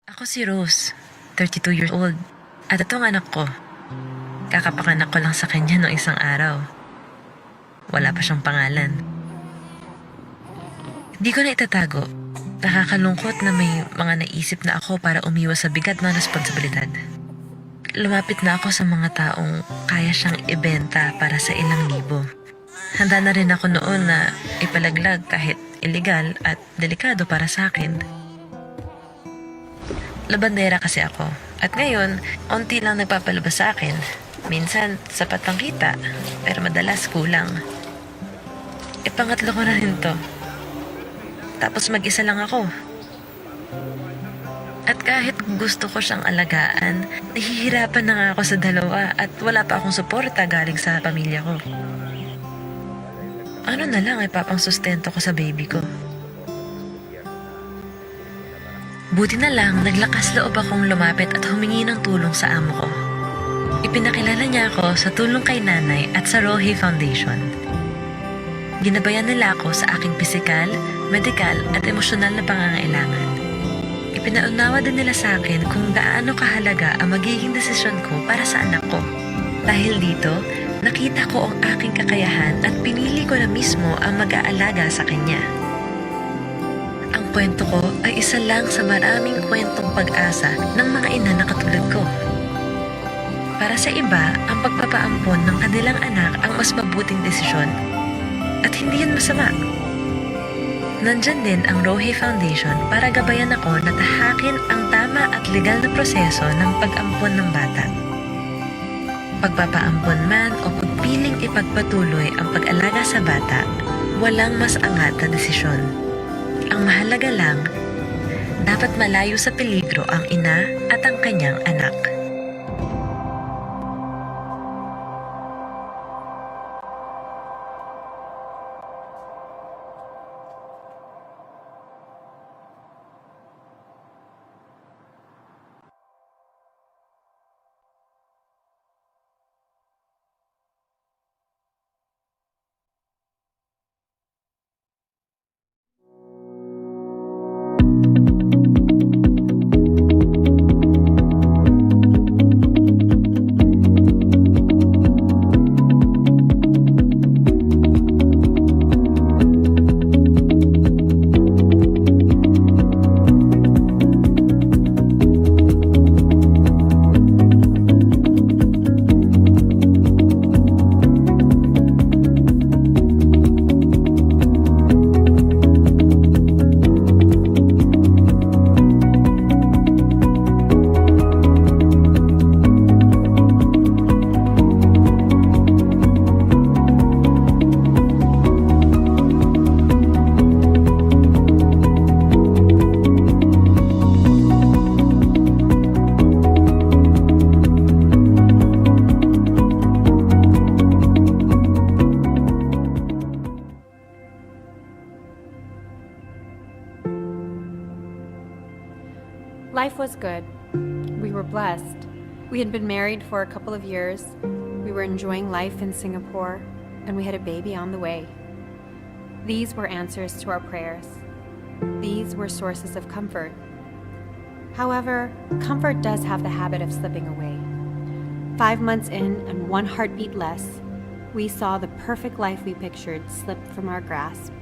Ako si Rose, 32 years old. At itong anak ko, kakapanganak ko lang sa kanya noong isang araw. Wala pa siyang pangalan. Di ko na itatago. Nakakalungkot na may mga naisip na ako para umiwas sa bigat ng responsibilidad. Lumapit na ako sa mga taong kaya siyang ibenta para sa ilang libo. Handa na rin ako noon na ipalaglag kahit illegal at delikado para sa akin. Labandera kasi ako. At ngayon, onti lang nagpapalabas sa akin. Minsan, sapat ang kita, pero madalas kulang. Pangatlo ko na rin to. Tapos mag-isa lang ako. At kahit gusto ko siyang alagaan, nahihirapan na nga ako sa dalawa at wala pa akong suporta galing sa pamilya ko. Ano na lang ay papangsustento ko sa baby ko? Buti na lang, naglakas loob akong lumapit at humingi ng tulong sa amo ko. Ipinakilala niya ako sa tulong kay nanay at sa Rohe Foundation. Ginabayan nila ako sa aking pisikal, medikal at emosyonal na pangangailangan. Ipinaunawa din nila sa akin kung gaano kahalaga ang magiging desisyon ko para sa anak ko. Dahil dito, nakita ko ang aking kakayahan at pinili ko na mismo ang mag-aalaga sa kanya. Ang kwento ko ay isa lang sa maraming kwentong pag-asa ng mga ina na katulad ko. Para sa iba, ang pagpapaampon ng kanilang anak ang mas mabuting desisyon. At hindi yan masama. Nandyan din ang Rohe Foundation para gabayan ako na tahakin ang tama at legal na proseso ng pag-ampon ng bata. Pagpapaampon man o pagpiling ipagpatuloy ang pag-alaga sa bata, walang mas angat na desisyon. Ang mahalaga lang, dapat malayo sa peligro ang ina at ang kanyang anak. Life was good. We were blessed. We had been married for a couple of years. We were enjoying life in Singapore, and we had a baby on the way. These were answers to our prayers. These were sources of comfort. However, comfort does have the habit of slipping away. 5 months in and 1 heartbeat less, we saw the perfect life we pictured slip from our grasp.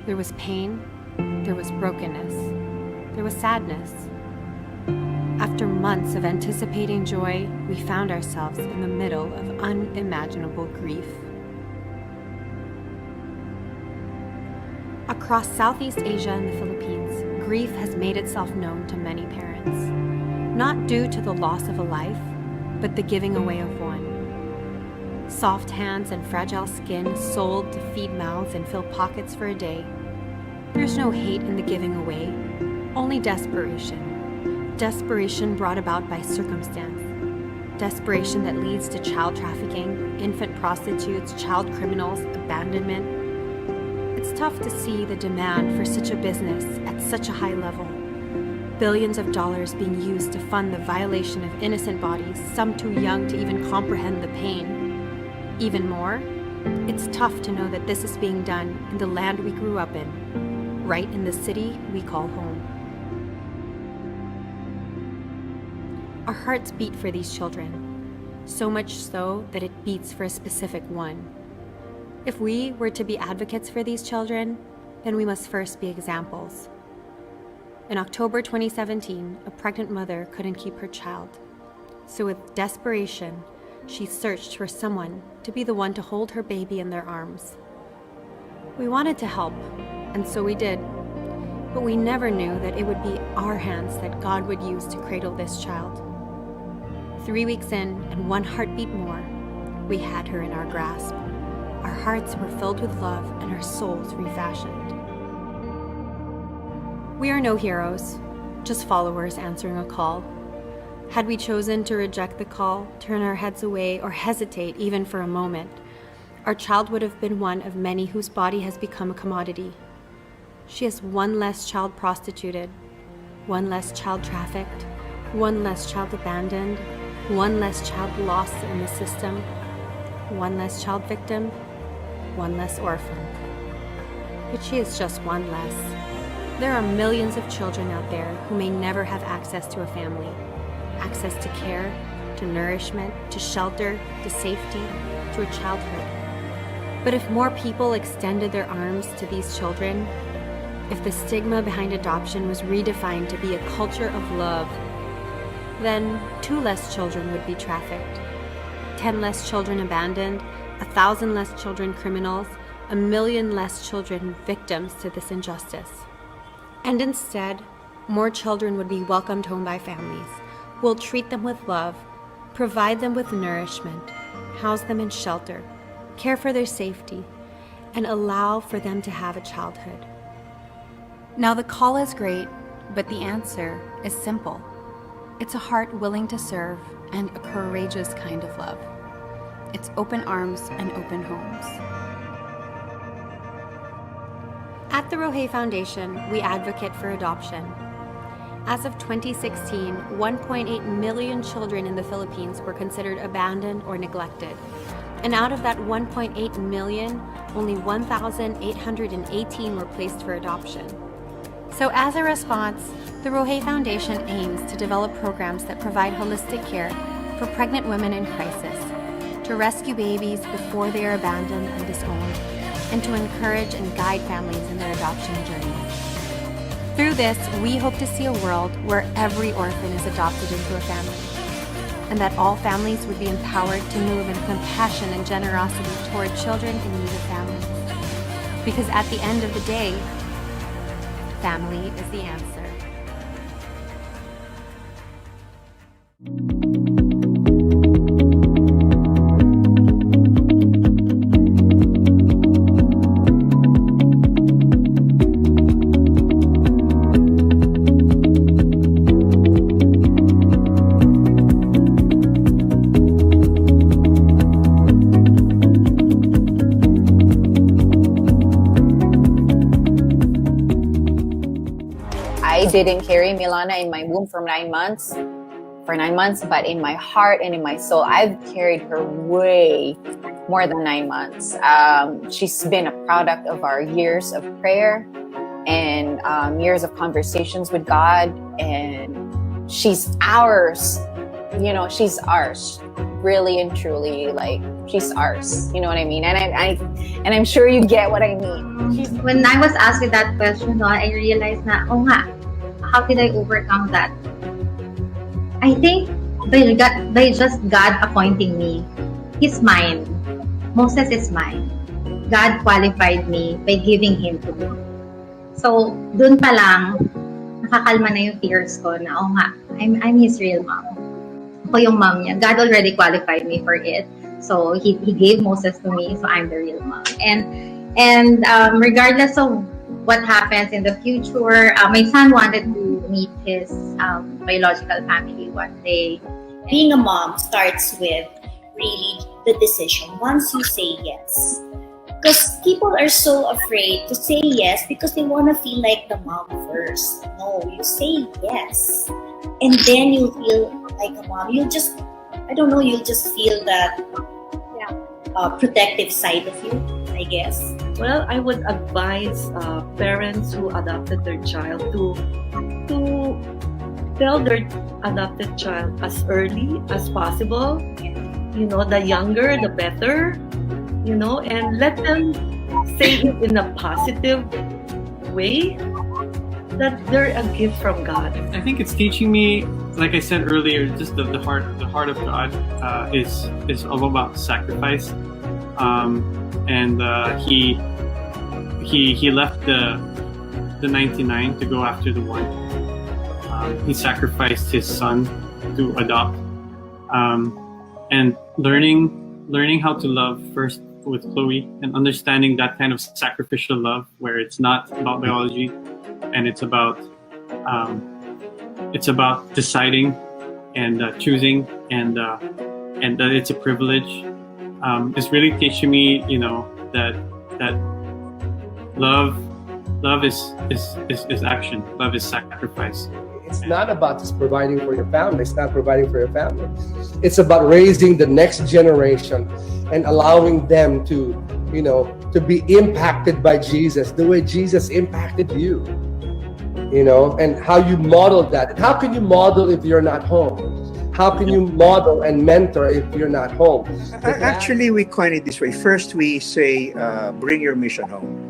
There was pain, there was brokenness, there was sadness. After months of anticipating joy, we found ourselves in the middle of unimaginable grief. Across Southeast Asia and the Philippines, grief has made itself known to many parents, not due to the loss of a life, but the giving away of one. Soft hands and fragile skin sold to feed mouths and fill pockets for a day. There's no hate in the giving away, only desperation. Desperation brought about by circumstance. Desperation that leads to child trafficking, infant prostitutes, child criminals, abandonment. It's tough to see the demand for such a business at such a high level. Billions of dollars being used to fund the violation of innocent bodies, some too young to even comprehend the pain. Even more, it's tough to know that this is being done in the land we grew up in, right in the city we call home. Our hearts beat for these children, so much so that it beats for a specific one. If we were to be advocates for these children, then we must first be examples. In October 2017, a pregnant mother couldn't keep her child. So with desperation, she searched for someone to be the one to hold her baby in their arms. We wanted to help, and so we did. But we never knew that it would be our hands that God would use to cradle this child. 3 weeks in, and one heartbeat more, we had her in our grasp. Our hearts were filled with love and our souls refashioned. We are no heroes, just followers answering a call. Had we chosen to reject the call, turn our heads away, or hesitate even for a moment, our child would have been one of many whose body has become a commodity. She has one less child prostituted, one less child trafficked, one less child abandoned, one less child lost in the system, one less child victim, one less orphan. But she is just one less. There are millions of children out there who may never have access to a family, access to care, to nourishment, to shelter, to safety, to a childhood. But if more people extended their arms to these children, if the stigma behind adoption was redefined to be a culture of love, then 2 less children would be trafficked, 10 less children abandoned, 1,000 less children criminals, 1 million less children victims to this injustice. And instead, more children would be welcomed home by families who will treat them with love, provide them with nourishment, house them in shelter, care for their safety, and allow for them to have a childhood. Now the call is great, but the answer is simple. It's a heart willing to serve and a courageous kind of love. It's open arms and open homes. At the Rohe Foundation, we advocate for adoption. As of 2016, 1.8 million children in the Philippines were considered abandoned or neglected. And out of that 1.8 million, only 1,818 were placed for adoption. So as a response, the Rohe Foundation aims to develop programs that provide holistic care for pregnant women in crisis, to rescue babies before they are abandoned and disowned, and to encourage and guide families in their adoption journeys. Through this, we hope to see a world where every orphan is adopted into a family, and that all families would be empowered to move in compassion and generosity toward children in need of families. Because at the end of the day, family is the answer. I didn't carry Milana in my womb for 9 months, but in my heart and in my soul, I've carried her way more than 9 months. She's been a product of our years of prayer and years of conversations with God, and she's ours. You know, she's ours, really and truly. Like, she's ours. You know what I mean? And I'm sure you get what I mean. When I was asked with that question, no, I realized na, oh nga, how did I overcome that? I think by just God appointing me, He's mine. Moses is mine. God qualified me by giving him to me. So, dun pa lang, nakakalma na yung fears ko na, oh nga, I'm his real mom. Ako yung mom niya. God already qualified me for it. So, he gave Moses to me, so I'm the real mom. And regardless of what happens in the future, my son wanted to meet his biological family one day. Being a mom starts with really the decision once you say yes. Because people are so afraid to say yes because they want to feel like the mom first. No, you say yes. And then you feel like a mom. You'll just feel that protective side of you, I guess. Well, I would advise parents who adopted their child to tell their adopted child as early as possible. You know, the younger, the better. You know, and let them say it in a positive way that they're a gift from God. I think it's teaching me, like I said earlier, just the heart of God is all about sacrifice, and he left the 99 to go after the one. He sacrificed his son to adopt, and learning how to love first with Chloe, and understanding that kind of sacrificial love where it's not about biology, and it's about deciding and choosing, and that it's a privilege. It's really teaching me, you know, that love is action. Love is sacrifice. It's not about just providing for your family. It's not providing for your family. It's about raising the next generation and allowing them to, you know, to be impacted by Jesus the way Jesus impacted you. You know, and how you model that. And how can you model if you're not home? How can you model and mentor if you're not home? Actually, we coin it this way. First, we say, bring your mission home.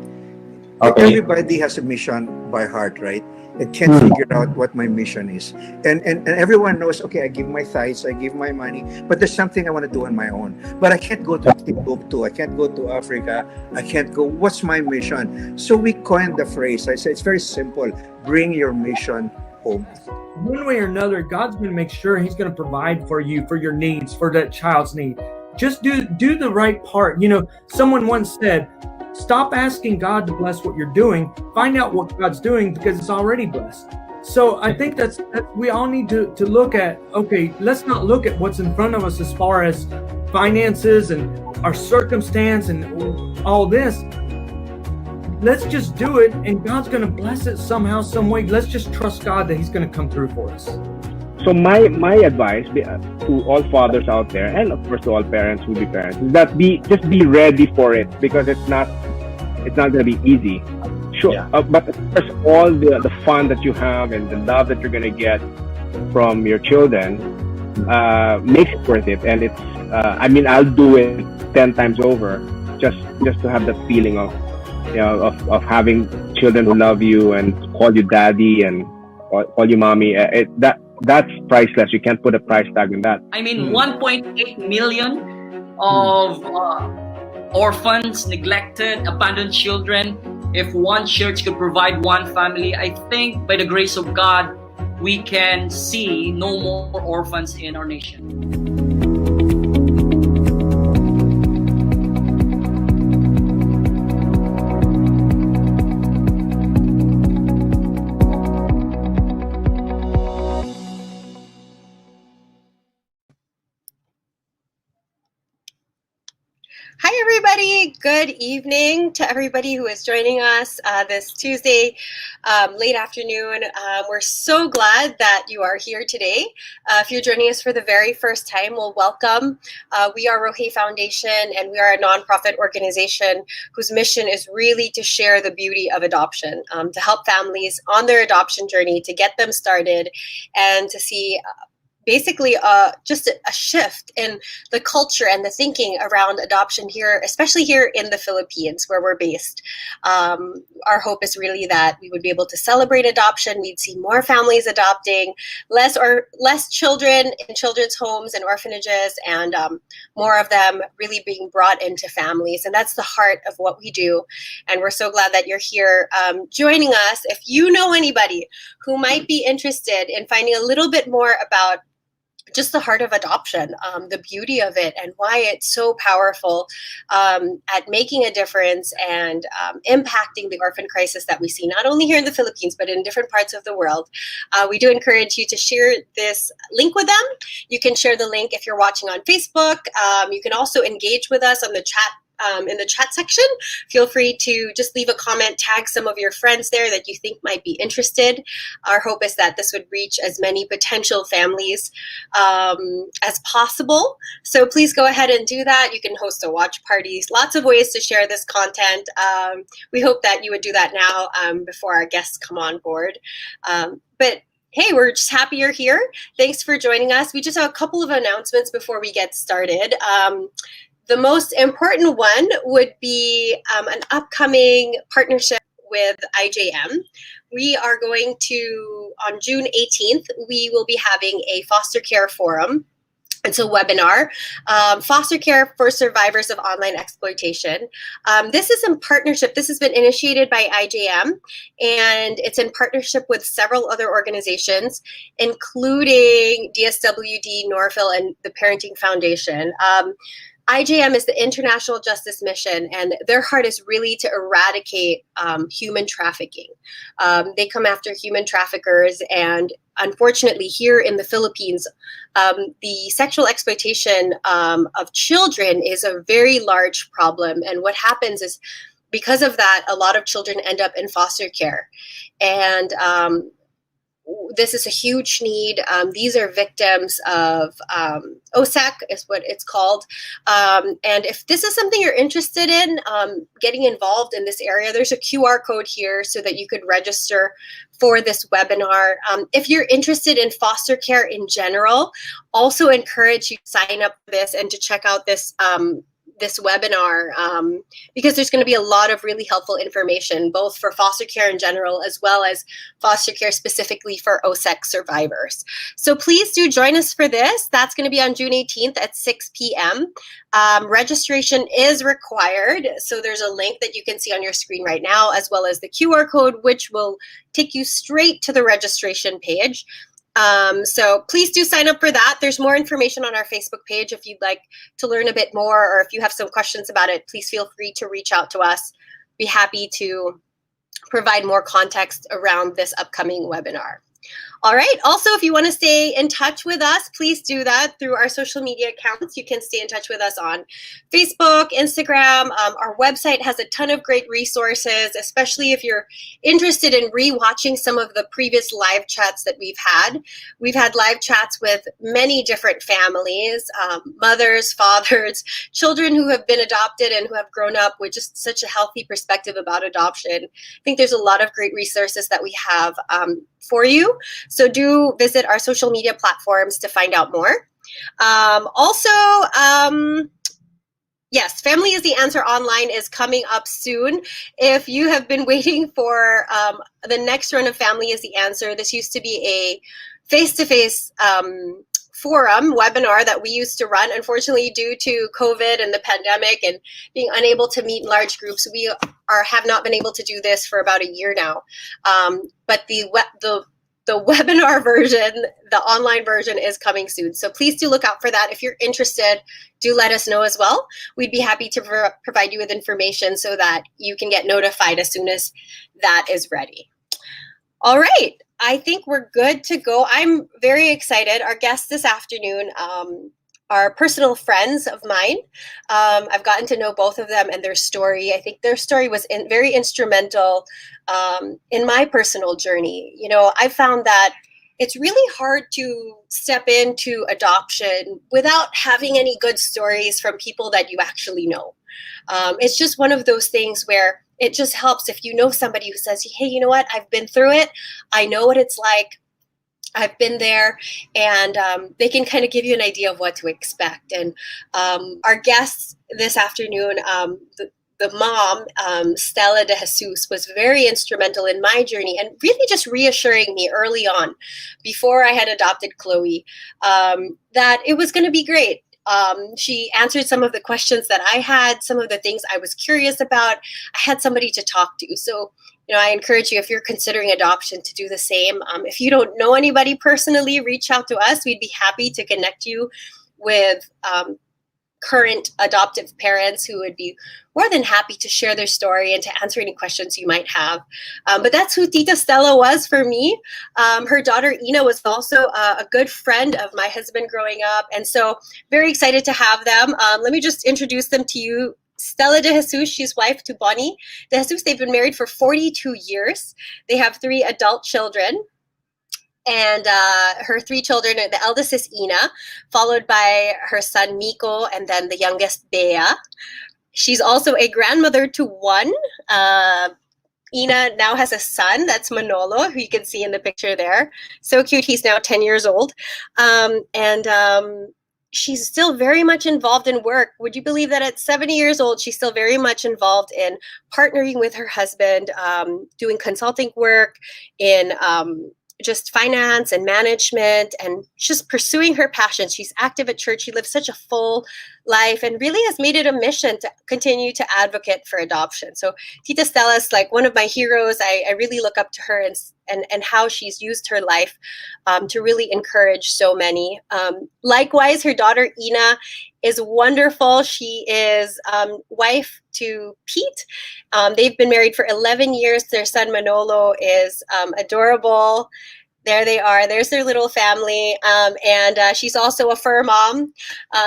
Okay. Everybody has a mission by heart, right? It can't figure out what my mission is. And everyone knows, okay, I give my tithes, I give my money, but there's something I want to do on my own. But I can't go to Timbuktu, I can't go to Africa, I can't go, what's my mission? So we coined the phrase. I say it's very simple, bring your mission home. One way or another, God's going to make sure He's going to provide for you, for your needs, for that child's need. Just do the right part. You know, someone once said, stop asking God to bless what you're doing. Find out what God's doing, because it's already blessed. So I think that we all need to look at, okay, let's not look at what's in front of us as far as finances and our circumstance and all this. Let's just do it, and God's going to bless it somehow, some way. Let's just trust God that He's going to come through for us. So my advice to all fathers out there, and of course to all parents who be parents, is that just be ready for it, because it's not going to be easy. Sure, yeah. But of course, all the fun that you have and the love that you're going to get from your children makes it worth it. And it's I mean, I'll do it 10 times over just to have that feeling of, you know, of having children who love you and call you daddy and call you mommy. That's priceless. You can't put a price tag on that. I mean, 1.8 million of orphans, neglected, abandoned children. If one church could provide one family, I think by the grace of God, we can see no more orphans in our nation. Hi, everybody. Good evening to everybody who is joining us this Tuesday late afternoon. We're so glad that you are here today. If you're joining us for the very first time, well, welcome. We are Rohe Foundation, and we are a nonprofit organization whose mission is really to share the beauty of adoption, to help families on their adoption journey, to get them started, and to see basically just a shift in the culture and the thinking around adoption here, especially here in the Philippines, where we're based. Our hope is really that we would be able to celebrate adoption. We'd see more families adopting, less children in children's homes and orphanages, and more of them really being brought into families. And that's the heart of what we do. And we're so glad that you're here joining us. If you know anybody who might be interested in finding a little bit more about just the heart of adoption, the beauty of it, and why it's so powerful at making a difference and impacting the orphan crisis that we see, not only here in the Philippines, but in different parts of the world. We do encourage you to share this link with them. You can share the link if you're watching on Facebook. You can also engage with us on the chat. In the chat section, feel free to just leave a comment, tag some of your friends there that you think might be interested. Our hope is that this would reach as many potential families as possible. So please go ahead and do that. You can host a watch parties, lots of ways to share this content. We hope that you would do that now before our guests come on board. But Hey, we're just happy you're here. Thanks for joining us. We just have a couple of announcements before we get started. The most important one would be an upcoming partnership with IJM. We are going to, on June 18th, we will be having a foster care forum. It's a webinar, Foster Care for Survivors of Online Exploitation. This is in partnership. This has been initiated by IJM, and it's in partnership with several other organizations, including DSWD, Norville, and the Parenting Foundation. IJM is the International Justice Mission, and their heart is really to eradicate human trafficking. They come after human traffickers, and unfortunately here in the Philippines, the sexual exploitation of children is a very large problem. And what happens is, because of that, a lot of children end up in foster care. And this is a huge need. These are victims of OSEC is what it's called. And if this is something you're interested in, getting involved in this area, there's a QR code here so that you could register for this webinar. If you're interested in foster care in general, also encourage you to sign up for this and to check out this this webinar, because there's going to be a lot of really helpful information, both for foster care in general, as well as foster care specifically for OSEC survivors. So please do join us for this. That's going to be on June 18th at 6 p.m. Registration is required. So there's a link that you can see on your screen right now, as well as the QR code, which will take you straight to the registration page. So please do sign up for that. There's more information on our Facebook page if you'd like to learn a bit more, or if you have some questions about it, please feel free to reach out to us. Be happy to provide more context around this upcoming webinar. All right. Also, if you want to stay in touch with us, please do that through our social media accounts. You can stay in touch with us on Facebook, Instagram. Our website has a ton of great resources, especially if you're interested in rewatching some of the previous live chats that we've had. We've had live chats with many different families, mothers, fathers, children who have been adopted and who have grown up with just such a healthy perspective about adoption. I think there's a lot of great resources that we have for you. So do visit our social media platforms to find out more. Yes, Family is the Answer Online is coming up soon. If you have been waiting for the next run of Family is the Answer, this used to be a face-to-face forum webinar that we used to run. Unfortunately, due to COVID and the pandemic and being unable to meet in large groups, we have not been able to do this for about a year now. But the webinar version, the online version, is coming soon. So please do look out for that. If you're interested, do let us know as well. We'd be happy to provide you with information so that you can get notified as soon as that is ready. All right. I think we're good to go. I'm very excited. Our guests this afternoon are personal friends of mine. I've gotten to know both of them and their story. I think their story was very instrumental in my personal journey. You know, I found that it's really hard to step into adoption without having any good stories from people that you actually know. It's just one of those things where it just helps if you know somebody who says, hey, you know what, I've been through it. I know what it's like. I've been there, and they can kind of give you an idea of what to expect. And our guests this afternoon, the mom, Estela de Jesus, was very instrumental in my journey and really just reassuring me early on, before I had adopted Chloe, that it was going to be great. She answered some of the questions that I had, some of the things I was curious about. I had somebody to talk to. So, you know, I encourage you, if you're considering adoption, to do the same. If you don't know anybody personally, reach out to us. We'd be happy to connect you with current adoptive parents who would be more than happy to share their story and to answer any questions you might have. But that's who Tita Estela was for me. Her daughter Ina was also a good friend of my husband growing up. And so very excited to have them. Let me just introduce them to you. Estela de Jesus, she's wife to Bonnie de Jesus. They've been married for 42 years. They have 3 adult children. And her 3 children, the eldest is Ina, followed by her son Miko, and then the youngest, Bea. She's also a grandmother to 1. Ina now has a son. That's Manolo, who you can see in the picture there. So cute. He's now 10 years old. And she's still very much involved in work. Would you believe that at 70 years old, she's still very much involved in partnering with her husband, doing consulting work in just finance and management, and just pursuing her passion. She's active at church. She lives such a full life and really has made it a mission to continue to advocate for adoption. So Tita Stella is like one of my heroes. I really look up to her and how she's used her life to really encourage so many. Likewise, her daughter Ina is wonderful. She is wife to Pete. They've been married for 11 years. Their son Manolo is adorable. There they are. There's their little family. And she's also a fur mom.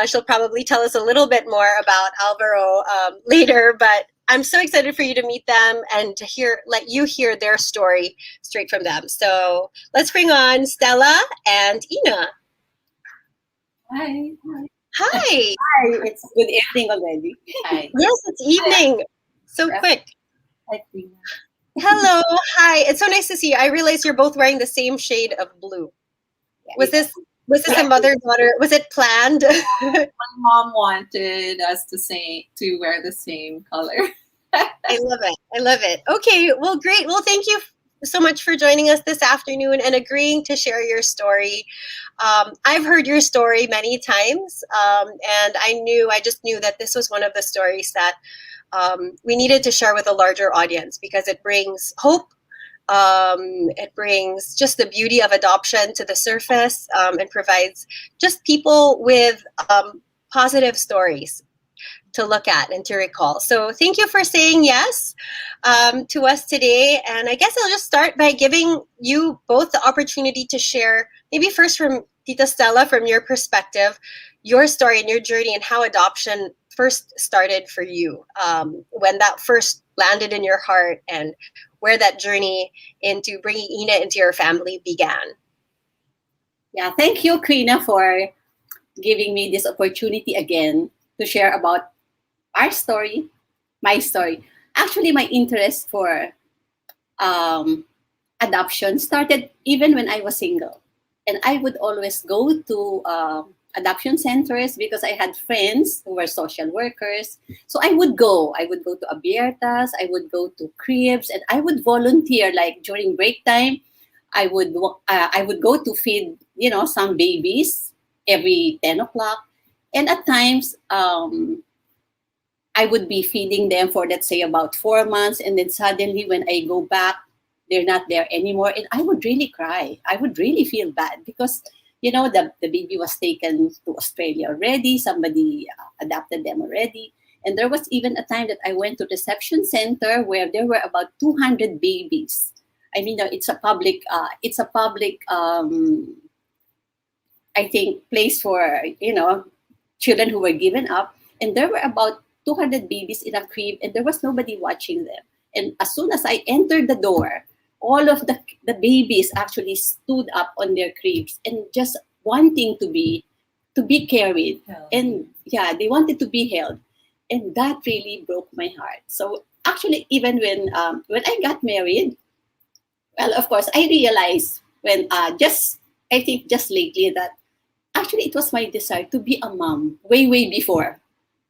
She'll probably tell us a little bit more about Alvaro later, but I'm so excited for you to meet them and to let you hear their story straight from them. So let's bring on Stella and Ina. Hi. Hi. Hi. It's good evening already. Hi. Yes, it's evening. So quick. Hi, Tina. Hello. Hi. It's so nice to see you. I realize you're both wearing the same shade of blue. Was this a mother-daughter? Was it planned? My mom wanted us to wear the same color. I love it. I love it. Okay. Well, great. Well, thank you so much for joining us this afternoon and agreeing to share your story. I've heard your story many times, and I just knew that this was one of the stories that we needed to share with a larger audience because it brings hope. It brings just the beauty of adoption to the surface and provides just people with positive stories to look at and to recall. So thank you for saying yes to us today. And I guess I'll just start by giving you both the opportunity to share, maybe first from Tita Stella, from your perspective, your story and your journey and how adoption first started for you, when that first landed in your heart and where that journey into bringing Ina into your family began. Yeah, thank you, Krina, for giving me this opportunity again to share about our story, my story. Actually, my interest for adoption started even when I was single. And I would always go to adoption centers because I had friends who were social workers. So I would go to abiertas, I would go to cribs, and I would volunteer. Like during break time, I would go to feed some babies every 10 o'clock, and at times I would be feeding them for, let's say, about 4 months, and then suddenly when I go back, they're not there anymore, and I would really cry. I would really feel bad because the baby was taken to Australia already. Somebody adopted them already. And there was even a time that I went to reception center where there were about 200 babies. I mean, it's a public, I think, place for, children who were given up. And there were about 200 babies in a crib and there was nobody watching them. And as soon as I entered the door, all of the babies actually stood up on their cribs and just wanting to be carried. And yeah, they wanted to be held. And that really broke my heart. So actually, even when I got married, well, of course, I realized when I think just lately that actually it was my desire to be a mom way before.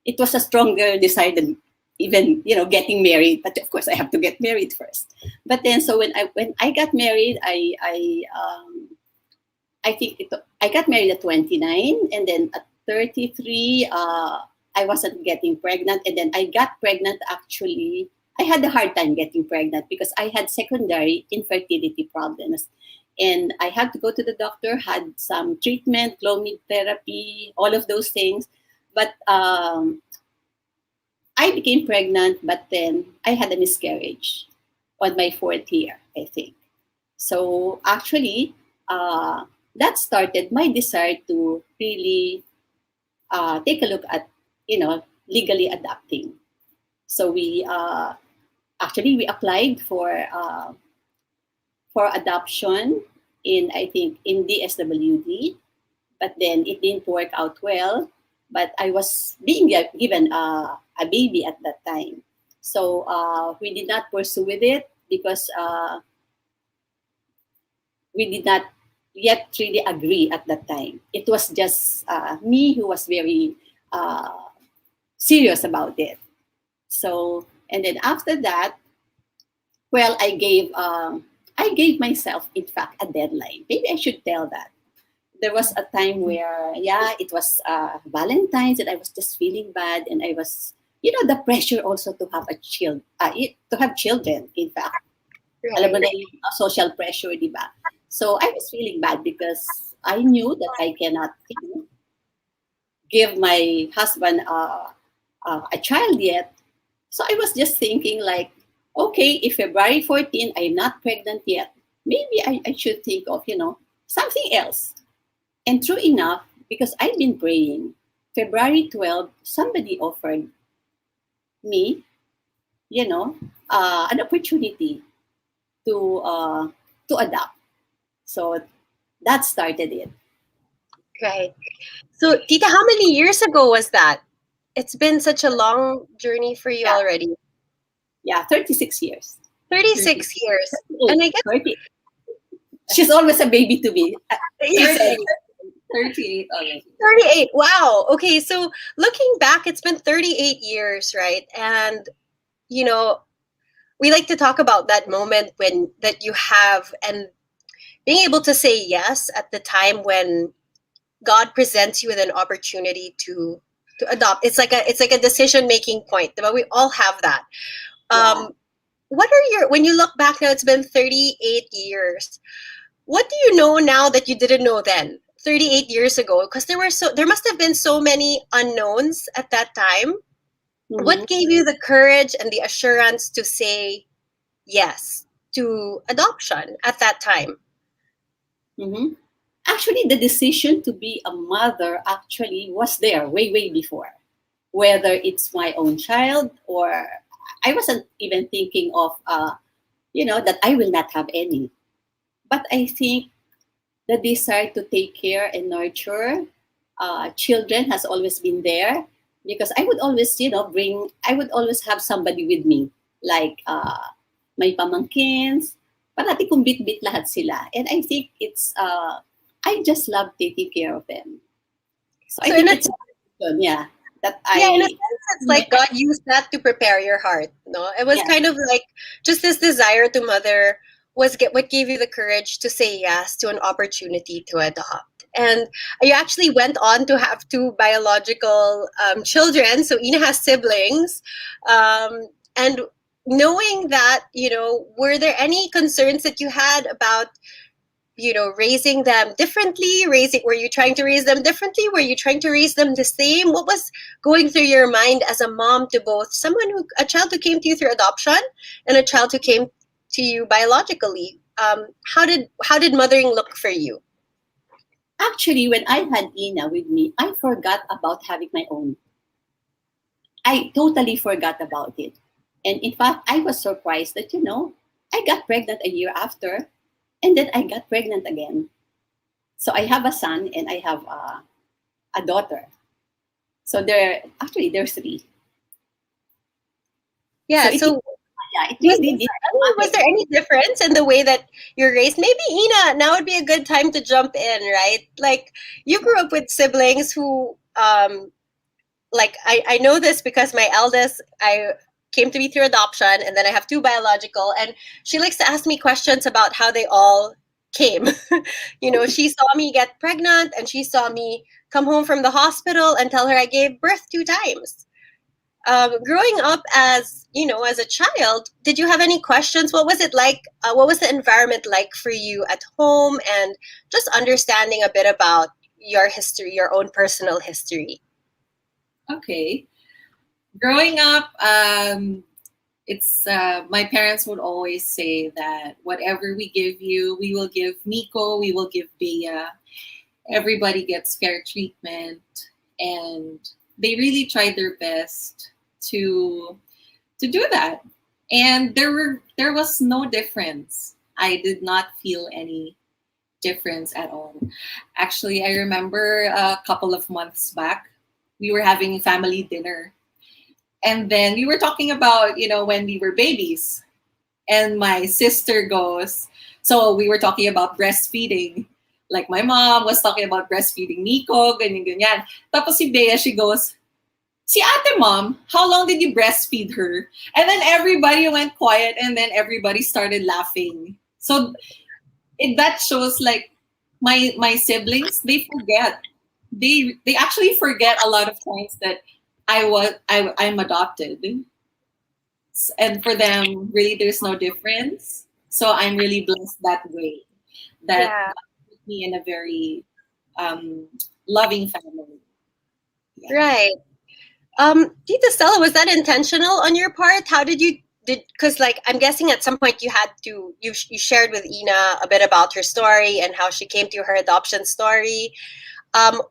It was a stronger desire than even getting married, but of course I have to get married first. But then, so when I got married, I think I got married at 29, and then at 33 I wasn't getting pregnant, and then I got pregnant. Actually, I had a hard time getting pregnant because I had secondary infertility problems, and I had to go to the doctor, had some treatment, Clomid therapy, all of those things, but I became pregnant, but then I had a miscarriage on my 4th year, I think. So actually, that started my desire to really take a look at, legally adopting. So we applied for adoption in the SWD, but then it didn't work out well. But I was being given a baby at that time. So we did not pursue with it. because we did not yet really agree at that time. It was just me who was very serious about it. So, and then after that, well, I gave myself, in fact, a deadline. Maybe I should tell that. There was a time where, yeah, it was Valentine's, and I was just feeling bad, and I was, the pressure also to have to have children. In fact, alam mo na yung social pressure, di ba? So I was feeling bad because I knew that I cannot give my husband a child yet. So I was just thinking like, okay, if February 14 I'm not pregnant yet, maybe I should think of, something else. And true enough, because I've been praying, February 12, somebody offered me, an opportunity to adopt. So that started it. Right. So, Tita, how many years ago was that? It's been such a long journey for you already. Yeah, 36 years. 36 years. And I guess 30. She's always a baby to me. 38. 38 already. 38. Wow. Okay, so looking back, it's been 38 years, right? And we like to talk about that moment that you have, and being able to say yes at the time when God presents you with an opportunity to adopt. It's like a decision making point, but we all have that. What are when you look back now, it's been 38 years. What do you know now that you didn't know then, 38 years ago? Because there must have been so many unknowns at that time. Mm-hmm. What gave you the courage and the assurance to say yes to adoption at that time? Mm-hmm. Actually, the decision to be a mother actually was there way, way before. Whether it's my own child, or I wasn't even thinking of, that I will not have any. But I think the desire to take care and nurture children has always been there, because I would always, I would always have somebody with me, like my pamangkins, parati kong bit-bit lahat sila. And I think it's, I just love taking care of them. So I think it's, in a sense, it's like God used that to prepare your heart. No, it was kind of like just this desire to mother what gave you the courage to say yes to an opportunity to adopt. And you actually went on to have 2 biological children. So Ina has siblings, and knowing that, were there any concerns that you had about, raising them differently? Were you trying to raise them differently? Were you trying to raise them the same? What was going through your mind as a mom to both a child who came to you through adoption and a child who came to you biologically? How did mothering look for you? Actually, when I had Ina with me, I forgot about having my own. I totally forgot about it. And in fact, I was surprised that, I got pregnant a year after, and then I got pregnant again. So I have a son and I have a daughter. So there's 3. Yeah, so was there any difference in the way that you're raised? Maybe Ina, now would be a good time to jump in, right? Like, you grew up with siblings who, I know this because my eldest, I came to me through adoption, and then I have 2 biological, and she likes to ask me questions about how they all came. She saw me get pregnant, and she saw me come home from the hospital and tell her I gave birth 2 times. Growing up as a child, did you have any questions? What was it like? What was the environment like for you at home? And just understanding a bit about your history, your own personal history. Okay. Growing up, it's my parents would always say that whatever we give you, we will give Nico, we will give Bea. Everybody gets fair treatment, and they really tried their best to do that. And there was no difference. I did not feel any difference at all. Actually, I remember a couple of months back, we were having family dinner. And then we were talking about, when we were babies. And my sister goes, so we were talking about breastfeeding. Like my mom was talking about breastfeeding Nico, ganyan. Tapos si Bea, she goes, si ate mom, how long did you breastfeed her? And then everybody went quiet and then everybody started laughing. So that shows like my siblings, they forget. They actually forget a lot of times that I'm adopted. And for them, really there's no difference. So I'm really blessed that way. That put me in a very loving family. Yeah. Right. Tita Stella, was that intentional on your part? How did you because like I'm guessing at some point you shared with Ina a bit about her story and how she came to her adoption story.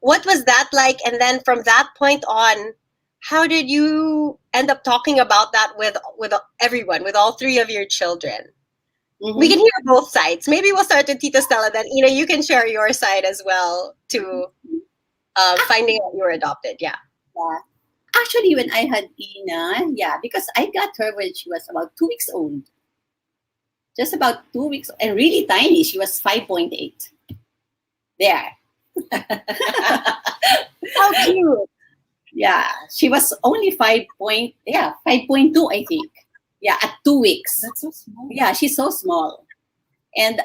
What was that like? And then from that point on, how did you end up talking about that with everyone, with all three of your children? Mm-hmm. We can hear both sides. Maybe we'll start with Tita Stella, then Ina, you can share your side as well to finding out you were adopted. Yeah. Actually, when I had Ina, because I got her when she was about 2 weeks old. Just about 2 weeks, and really tiny. She was 5.8. There. How cute. Yeah, she was only 5.2, I think. Yeah, at 2 weeks. That's so small. Yeah, she's so small. And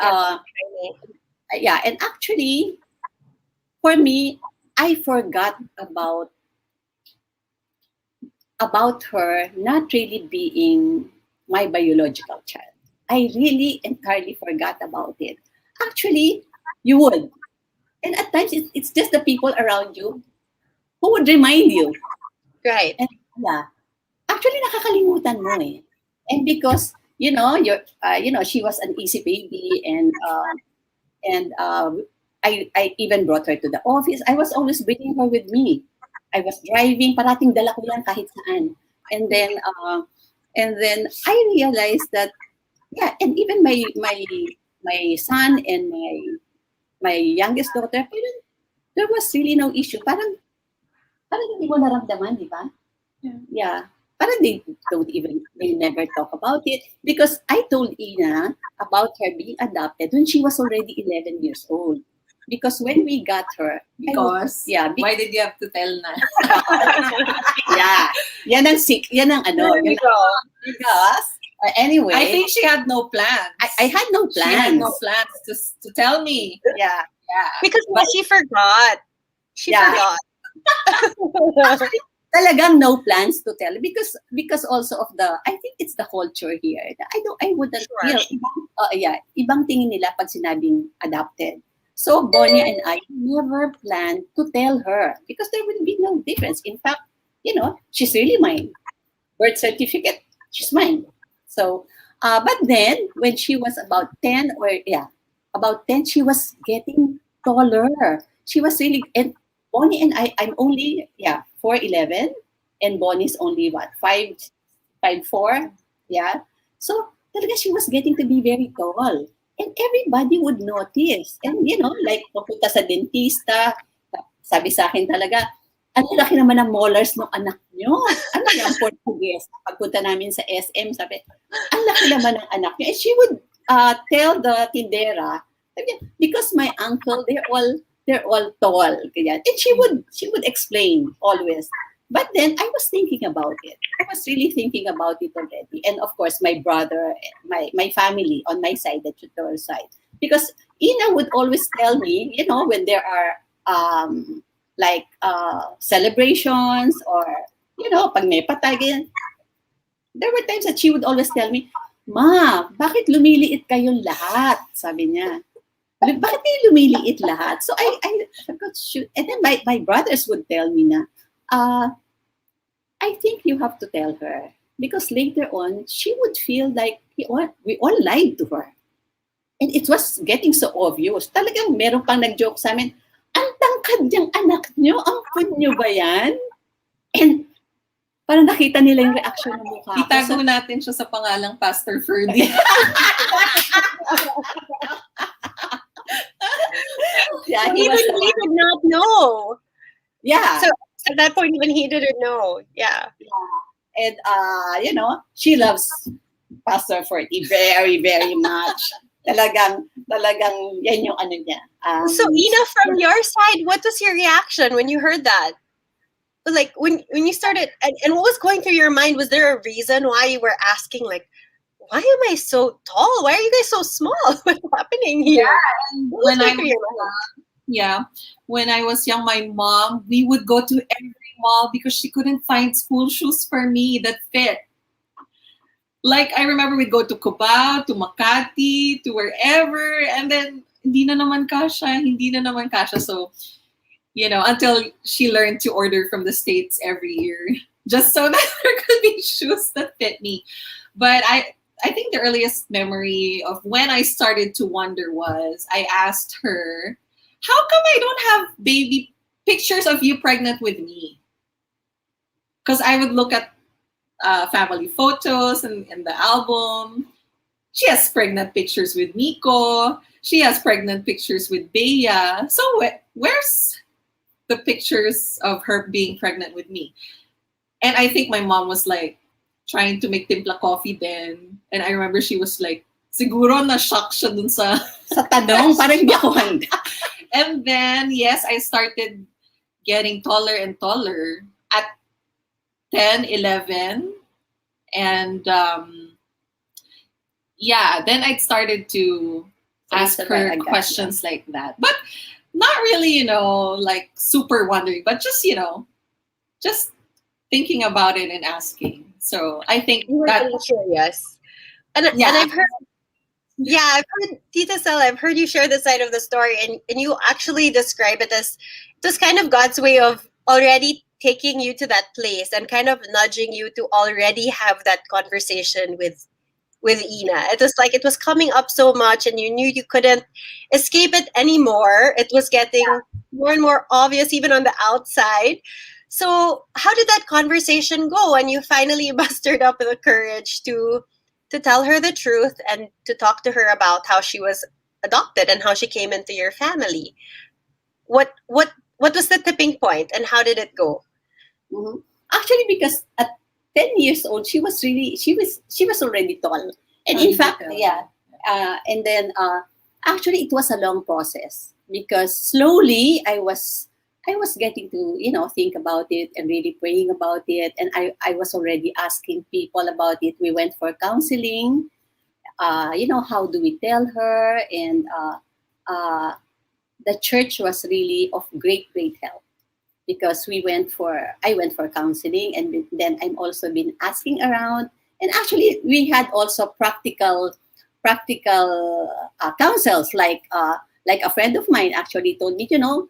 and actually, for me, I forgot about her not really being my biological child. I really entirely forgot about it. Actually, you would. And at times, it's just the people around you who would remind you. Right. And actually, nakakalimutan mo eh. And because, she was an easy baby and I even brought her to the office. I was always bringing her with me. I was driving, parating dala ko yan kahit saan. And then I realized that, and even my son and my youngest daughter, there was really no issue. Parang hindi mo naramdaman, di ba? Yeah. Parang they never talk about it. Because I told Ina about her being adopted when she was already 11 years old. Because when we got her, why did you have to tell na? Yan ang ano. Because anyway, I think she had no plans. I had no plans. She had no plans to tell me. Yeah. Because she forgot. She forgot. Talagang no plans to tell because also of I think it's the culture here. I wouldn't ibang tingin nila pag sinabing adopted. So Bonia and I never planned to tell her because there will be no difference. In fact, she's really mine. Birth certificate, she's mine. So, but then when she was about 10 she was getting taller. She was really, and Bonnie and I'm only 4'11", and Bonnie's only 5'4", So talaga she was getting to be very tall. And everybody would notice. And, like, pupunta sa dentista, sabi sa akin talaga, ang laki naman ng molars ng anak nyo. Ano yung Portuguese? Pagpunta namin sa SM, sabi, ang laki naman ng anak nyo. And she would tell the tindera, because my uncle, they're all tall. And she would explain always. But then I was thinking about it. I was really thinking about it already. And of course, my brother, my family on my side, the tutor side. Because Ina would always tell me, when there are celebrations or, pag may patay, there were times that she would always tell me, Ma, bakit lumiliit kayong lahat? Sabi niya. Bakit kayo lumiliit lahat? So I forgot to shoot. And then my brothers would tell me na, I think you have to tell her because later on she would feel like we all lied to her, and it was getting so obvious. Talagang meron pang nag-joke sa amin, ang tangkad niyang anak niyo, ang kun niyo ba yan? And parang nakita nila yung reaction ng mukha. Itago natin siya sa pangalang Pastor Ferdy. Even he did not know. Yeah. So at that point, even he didn't know. Yeah. And, she loves Pastor Forty very, very much. Talagang yan yung ano niya. So Ina, from your side, what was your reaction when you heard that? Like when you started, and what was going through your mind? Was there a reason why you were asking, like, why am I so tall? Why are you guys so small? What's happening here? What was When going I through was your mind? yeah, when I was young, my mom, we would go to every mall because she couldn't find school shoes for me that fit. Like, I remember we'd go to Cubao, to Makati, to wherever, and then hindi na naman kasha. So, you know, until she learned to order from the States every year, just so that there could be shoes that fit me. But I think the earliest memory of when I started to wonder was I asked her, how come I don't have baby pictures of you pregnant with me? Because I would look at family photos and in the album. She has pregnant pictures with Nico. She has pregnant pictures with Bea. So where's the pictures of her being pregnant with me? And I think my mom was like trying to make timpla coffee then. And I remember she was like, siguro na-shock siya dun sa tanong, parang hindi ako handa. And then, yes, I started getting taller and taller at 10, 11. And yeah, then I started to ask her questions like that. But not really, you know, like super wondering, but just, you know, just thinking about it and asking. So I think You were that really curious. And I've heard, Tita Stella, I've heard you share this side of the story, and you actually describe it as just kind of God's way of already taking you to that place and kind of nudging you to already have that conversation with Ina. It was like it was coming up so much, and you knew you couldn't escape it anymore. It was getting more and more obvious, even on the outside. So, how did that conversation go when you finally mustered up the courage to tell her the truth and to talk to her about how she was adopted and how she came into your family? What was the tipping point, and how did it go? Mm-hmm. Actually, because at 10 years old, she was already tall. And in fact, and then actually it was a long process because slowly I was getting to, you know, think about it and really praying about it. And I was already asking people about it. We went for counseling, you know, how do we tell her? And the church was really of great help because I went for counseling, and then I'm also been asking around. And actually, we had also practical counsels. Like a friend of mine actually told me, you know,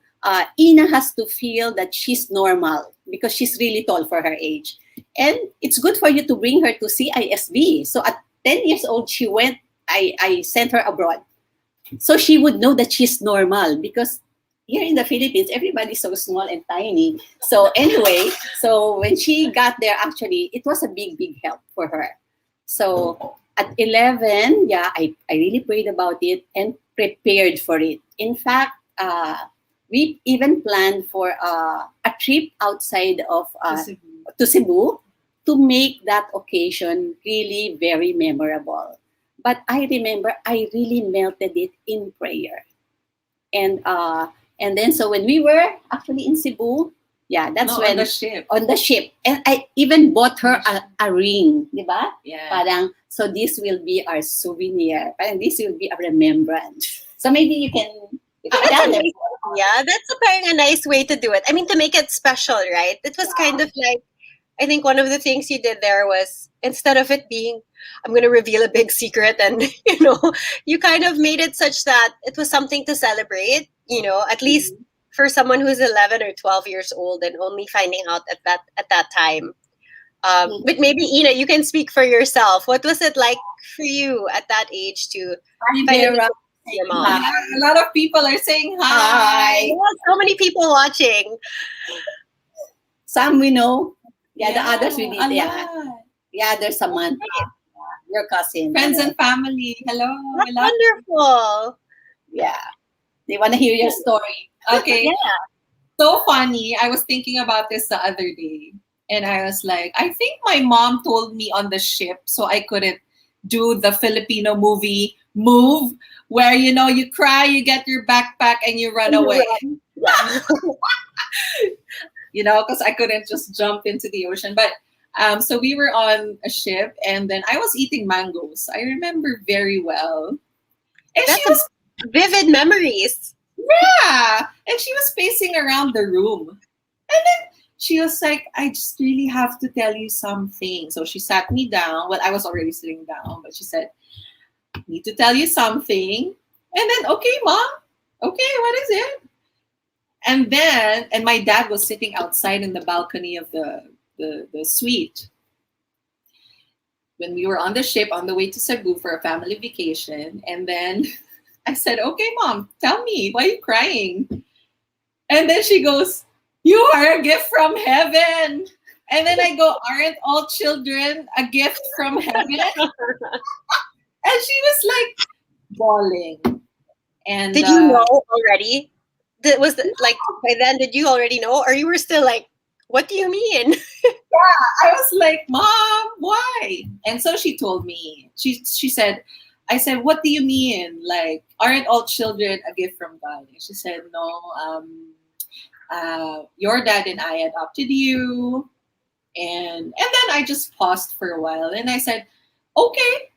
Ina has to feel that she's normal because she's really tall for her age, and it's good for you to bring her to CISB. So at 10 years old, she went. I sent her abroad, so she would know that she's normal because here in the Philippines, everybody's so small and tiny. So anyway, so when she got there, actually, it was a big help for her. So at 11, I really prayed about it and prepared for it. In fact, we even planned for a trip outside of to Cebu to make that occasion really very memorable. But I remember I really melted it in prayer. And then so when we were actually in Cebu, that's when on the ship. And I even bought her a ring, di ba? Yeah. Parang, so this will be our souvenir. Parang this will be a remembrance. So maybe you can tell them. Yeah, that's a nice way to do it. I mean, to make it special, right? It was kind of like, I think one of the things you did there was, instead of it being, I'm going to reveal a big secret, and, you know, you kind of made it such that it was something to celebrate, you know, at least for someone who's 11 or 12 years old and only finding out at that time. But maybe, Ina, you can speak for yourself. What was it like for you at that age to finally see your mom? A lot of people are saying hi. Yeah, so many people watching. Some we know. The others we did. Yeah, there's someone. Your cousin. Friends and family. Hello. That's wonderful. Yeah. They want to hear your story. Okay. Yeah. So funny. I was thinking about this the other day. And I was like, I think my mom told me on the ship so I couldn't do the Filipino movie move where, you know, you cry, you get your backpack, and you run away. You know, because I couldn't just jump into the ocean. But so we were on a ship, and then I was eating mangoes. I remember very well. And That's she was, vivid memories. yeah, and she was pacing around the room. And then she was like, I just really have to tell you something. So she sat me down. Well, I was already sitting down, but she said, I need to tell you something. And then, okay, Mom. Okay, what is it? And my dad was sitting outside in the balcony of the suite when we were on the ship on the way to Cebu for a family vacation. And then I said, okay, Mom, tell me, why are you crying? And then she goes, you are a gift from heaven. And then I go, aren't all children a gift from heaven? And she was like bawling. And did you know already? Like by then, did you already know, or you were still like, what do you mean? Yeah, I was like, Mom, why? And so she told me. She said, I said, what do you mean? Like, aren't all children a gift from God? And she said, no. Your dad and I adopted you. And then I just paused for a while, and I said, okay.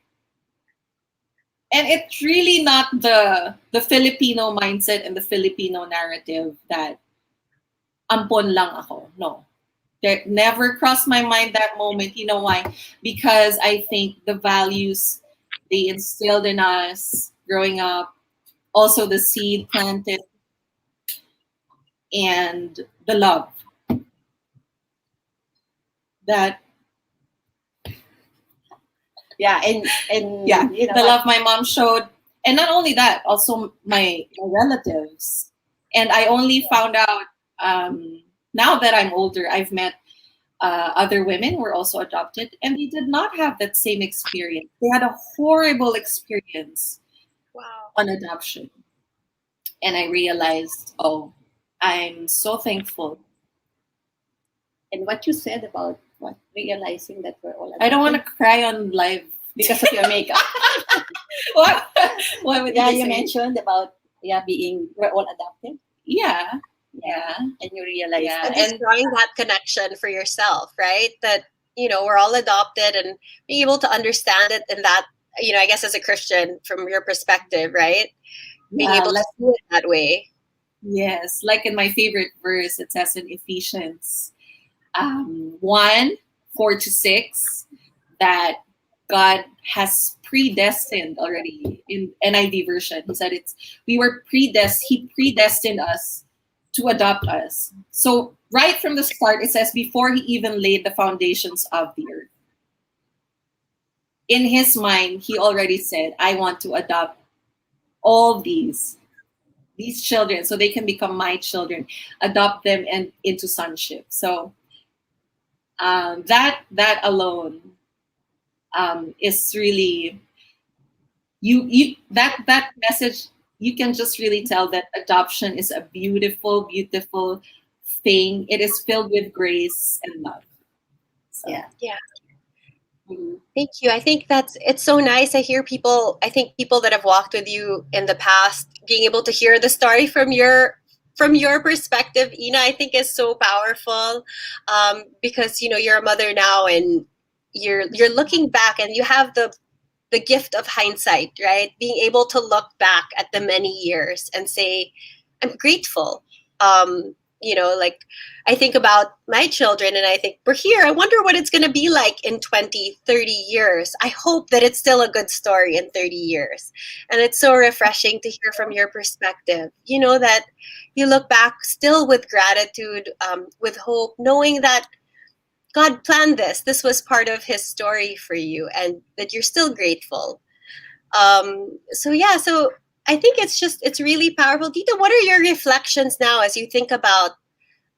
And it's really not the Filipino mindset and the Filipino narrative that ampon lang ako. No. That never crossed my mind that moment. You know why? Because I think the values they instilled in us growing up, also the seed planted, and the love that and you know, the love my mom showed. And not only that, also my relatives. And I only found out now that I'm older, I've met other women who were also adopted, and they did not have that same experience. They had a horrible experience on adoption. And I realized, oh, I'm so thankful. And what you said about realizing that we're all adopted. I don't want to cry on live because of your makeup. What would you say? mentioned about we're all adopted. Yeah. And you realize and just drawing that connection for yourself, right? That, you know, we're all adopted, and being able to understand it in that, you know, I guess as a Christian from your perspective, right? Being able to see it that way. Yes, like in my favorite verse, it says in Ephesians 1:4-6 that God has predestined already. In NIV version, he said He predestined us to adopt us. So right from the start, it says before he even laid the foundations of the earth. In his mind, he already said, I want to adopt all these children so they can become my children, adopt them and into sonship. So that alone is really that message. You can just really tell that adoption is a beautiful, beautiful thing. It is filled with grace and love. So. Yeah. Thank you. I think it's so nice. I think people that have walked with you in the past, being able to hear the story from your perspective, Ina, I think is so powerful, because, you know, you're a mother now, and you're looking back, and you have the gift of hindsight, right? Being able to look back at the many years and say, I'm grateful. You know, like I think about my children, and I think we're here. I wonder what it's going to be like in 20, 30 years. I hope that it's still a good story in 30 years. And it's so refreshing to hear from your perspective, you know, that you look back still with gratitude, with hope, knowing that God planned this. This was part of his story for you, and that you're still grateful. So I think it's really powerful. Tita, what are your reflections now as you think about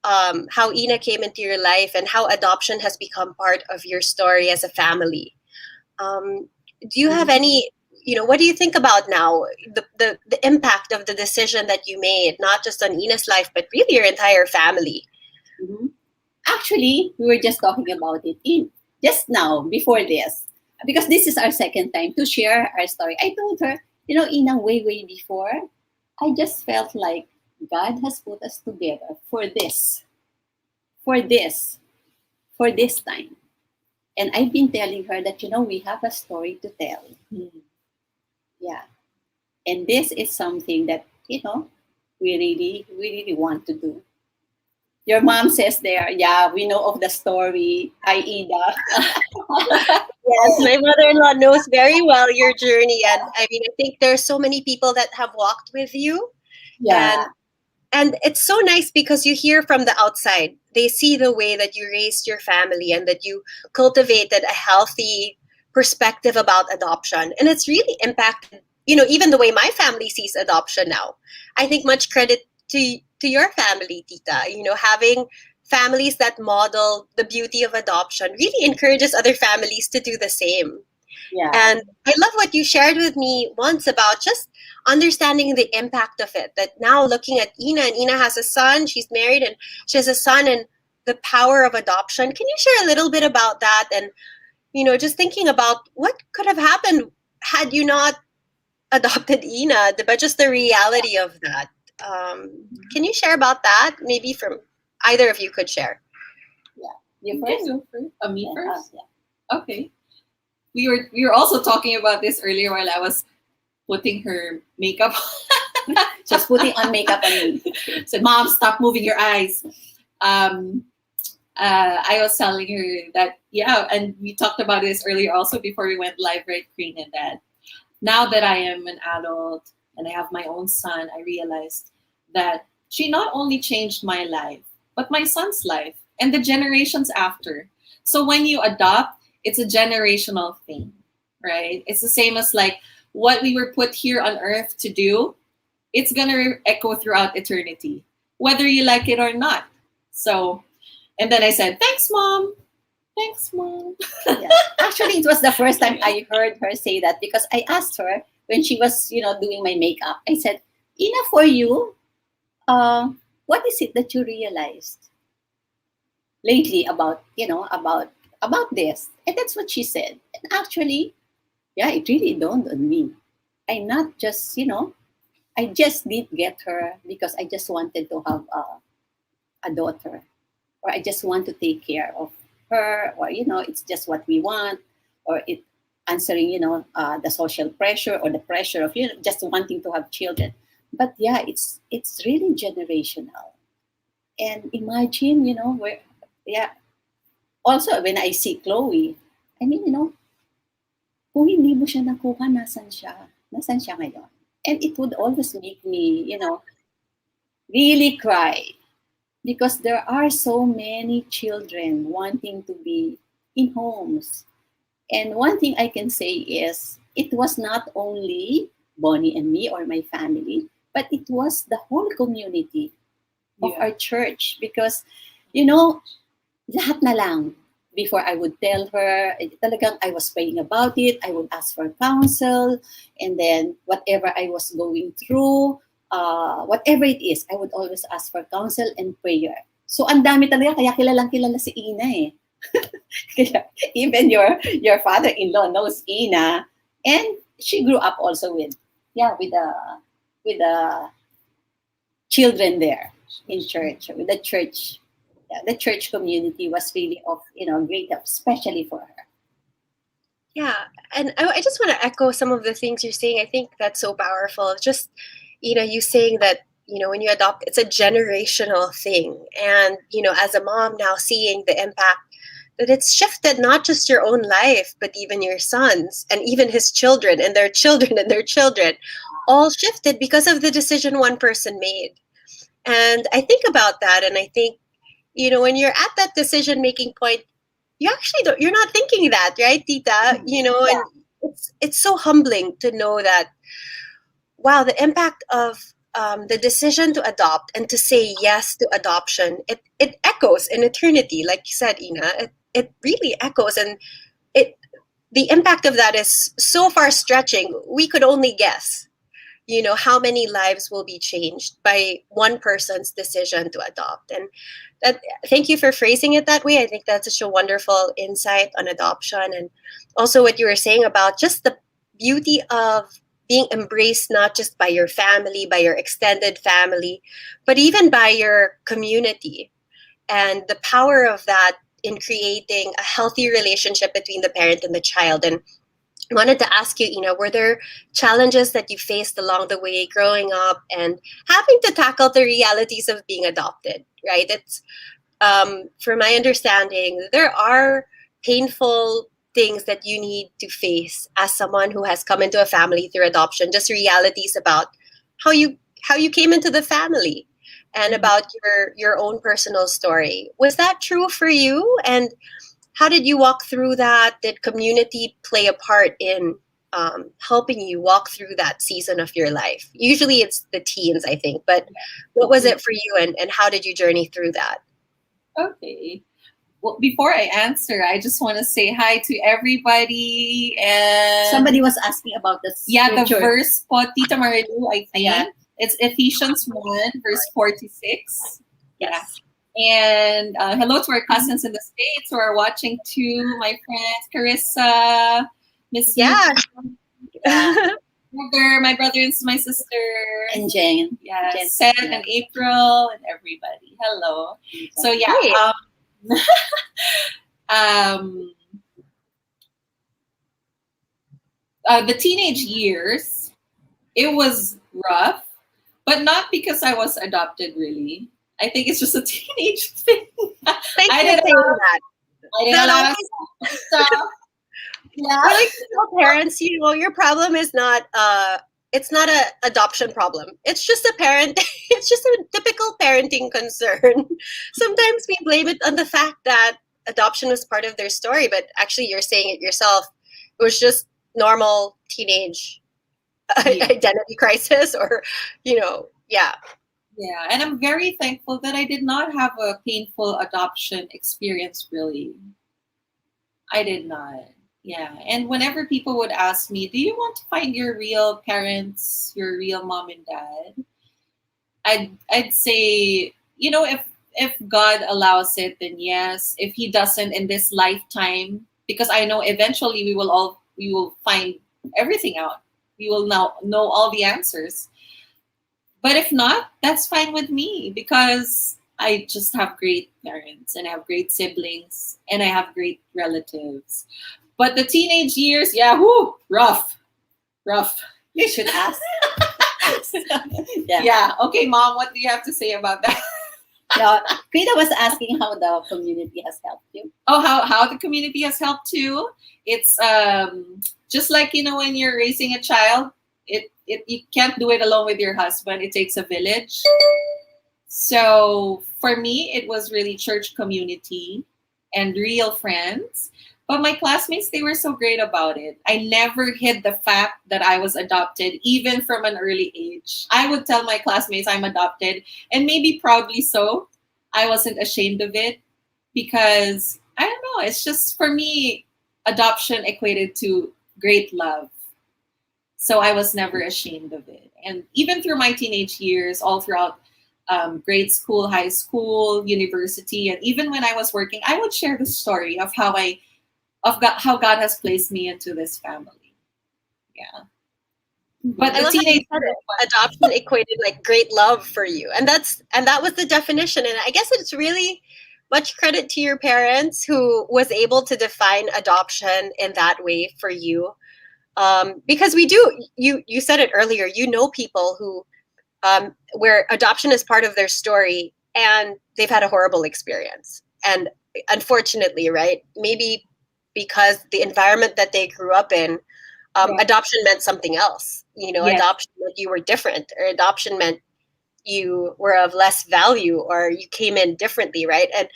how Ina came into your life and how adoption has become part of your story as a family? Do you have any, you know, what do you think about now, the impact of the decision that you made, not just on Ina's life, but really your entire family? Mm-hmm. Actually, we were just talking about it just now, before this. because this is our second time to share our story. I told her, in a way before, I just felt like God has put us together for this, for this, for this time. And I've been telling her that, we have a story to tell. Yeah. And this is something that, we really want to do. Your mom says there, yeah, we know of the story. Hi, Ida. Yes, my mother-in-law knows very well your journey, and I mean, I think there's so many people that have walked with you, Yeah. and it's so nice because you hear from the outside. They see the way that you raised your family and that you cultivated a healthy perspective about adoption, and it's really impacted. Even the way my family sees adoption now. I think much credit to your family, Tita. Having families that model the beauty of adoption really encourages other families to do the same. Yeah. And I love what you shared with me once about just understanding the impact of it. That now looking at Ina, and Ina has a son, she's married, and she has a son, and the power of adoption. Can you share a little bit about that? And, just thinking about what could have happened had you not adopted Ina, but just the reality of that. Can you share about that? Maybe from either of you could share. Yeah. You Okay, first? go first. Me first? Yeah. Okay. We were also talking about this earlier while I was putting her makeup. Just putting on makeup on me. So, Mom, stop moving your eyes. I was telling her that, yeah, and we talked about this earlier also before we went live, right, Queen, and that now that I am an adult and I have my own son, I realized that she not only changed my life, but my son's life and the generations after. So when you adopt, it's a generational thing, right? It's the same as like what we were put here on earth to do, it's going to echo throughout eternity, whether you like it or not. So, and then I said, thanks, Mom. Thanks, Mom. Yeah. Actually, it was the first time I heard her say that because I asked her when she was, doing my makeup. I said, Ina, for you, what is it that you realized lately about, about this? And that's what she said. And actually, yeah, it really dawned on me. I not just, I just did get her because I just wanted to have a daughter, or I just want to take care of her, or it's just what we want, or it answering the social pressure or the pressure of just wanting to have children. But yeah, it's really generational. And imagine, where, yeah. Also, when I see Chloe, I mean, kung hindi mo siya nakuha, nasan siya? Nasan siya ngayon? And it would always make me, really cry. Because there are so many children wanting to be in homes. And one thing I can say is, it was not only Bonnie and me or my family, but it was the whole community of our church. Because, lahat na lang. Before I would tell her, talagang I was praying about it. I would ask for counsel. And then whatever I was going through, whatever it is, I would always ask for counsel and prayer. So ang dami talaga, kaya kilalang kilala si Ina eh. Kaya even your father-in-law knows Ina, and she grew up also with the children there in church, with the church. Yeah, the church community was really of great help, especially for her. Yeah, and I just want to echo some of the things you're saying. I think that's so powerful. Just you saying that when you adopt, it's a generational thing, and as a mom now seeing the impact that it's shifted not just your own life, but even your son's and even his children and their children and their children, all shifted because of the decision one person made. And I think about that, and I think when you're at that decision making point, you actually you're not thinking that, right, Tita? And it's so humbling to know that, wow, the impact of the decision to adopt and to say yes to adoption, it echoes in eternity, like you said, Ina. It really echoes, and the impact of that is so far stretching. We could only guess, how many lives will be changed by one person's decision to adopt. And Thank you for phrasing it that way. I think that's such a wonderful insight on adoption, and also what you were saying about just the beauty of being embraced not just by your family, by your extended family, but even by your community, and the power of that in creating a healthy relationship between the parent and the child. And I wanted to ask you, were there challenges that you faced along the way growing up and having to tackle the realities of being adopted, right? It's from my understanding, there are painful things that you need to face as someone who has come into a family through adoption, just realities about how you came into the family and about your own personal story. Was that true for you? And how did you walk through that? Did community play a part in helping you walk through that season of your life? Usually it's the teens, I think, but what was it for you, and how did you journey through that? Okay. Well, before I answer, I just want to say hi to everybody. And Somebody was asking about the the scripture. verse po, Tita Marilu, I think. Yeah. It's Ephesians 1, verse 46. Yes. And hello to our cousins in the States who are watching too, my friends, Carissa, Miss Yeah. my brother and my sister. And Jane. Yeah, Jen. Seth Yeah. and April and everybody. Hello. So yeah, Great. The teenage years, it was rough, but not because I was adopted. Really, I think it's just a teenage thing. Thanks I for did saying that. I did a Not lot always- of stuff. Yeah. I like to tell parents, your problem is not it's not a adoption problem. It's just a parent. It's just a typical parenting concern. Sometimes we blame it on the fact that adoption was part of their story, but actually, you're saying it yourself. It was just normal teenage identity crisis, or yeah. Yeah, and I'm very thankful that I did not have a painful adoption experience, really. I did not. Yeah, and whenever people would ask me, do you want to find your real parents, your real mom and dad? I'd say, if God allows it, then yes. If He doesn't in this lifetime, because I know eventually we will find everything out. We will now know all the answers. But if not, that's fine with me, because I just have great parents and I have great siblings and I have great relatives. But the teenage years, rough. You should ask. Yeah. Okay, Mom, what do you have to say about that? No, Krita was asking how the community has helped you. Oh, how the community has helped too. It's just like, when you're raising a child, you can't do it alone with your husband. It takes a village. So for me, it was really church community and real friends. But my classmates, they were so great about it. I never hid the fact that I was adopted, even from an early age. I would tell my classmates I'm adopted, and maybe proudly so. I wasn't ashamed of it, because, I don't know, it's just, for me, adoption equated to great love. So I was never ashamed of it. And even through my teenage years, all throughout grade school, high school, university, and even when I was working, I would share the story of how God has placed me into this family. Yeah. But I the love how you teenage said it. Adoption equated like great love for you, and that was the definition. And I guess it's really much credit to your parents who was able to define adoption in that way for you. Because we do, you said it earlier, people who where adoption is part of their story and they've had a horrible experience, and unfortunately, right, maybe because the environment that they grew up in, adoption meant something else. Adoption meant you were different, or adoption meant you were of less value, or you came in differently, right? And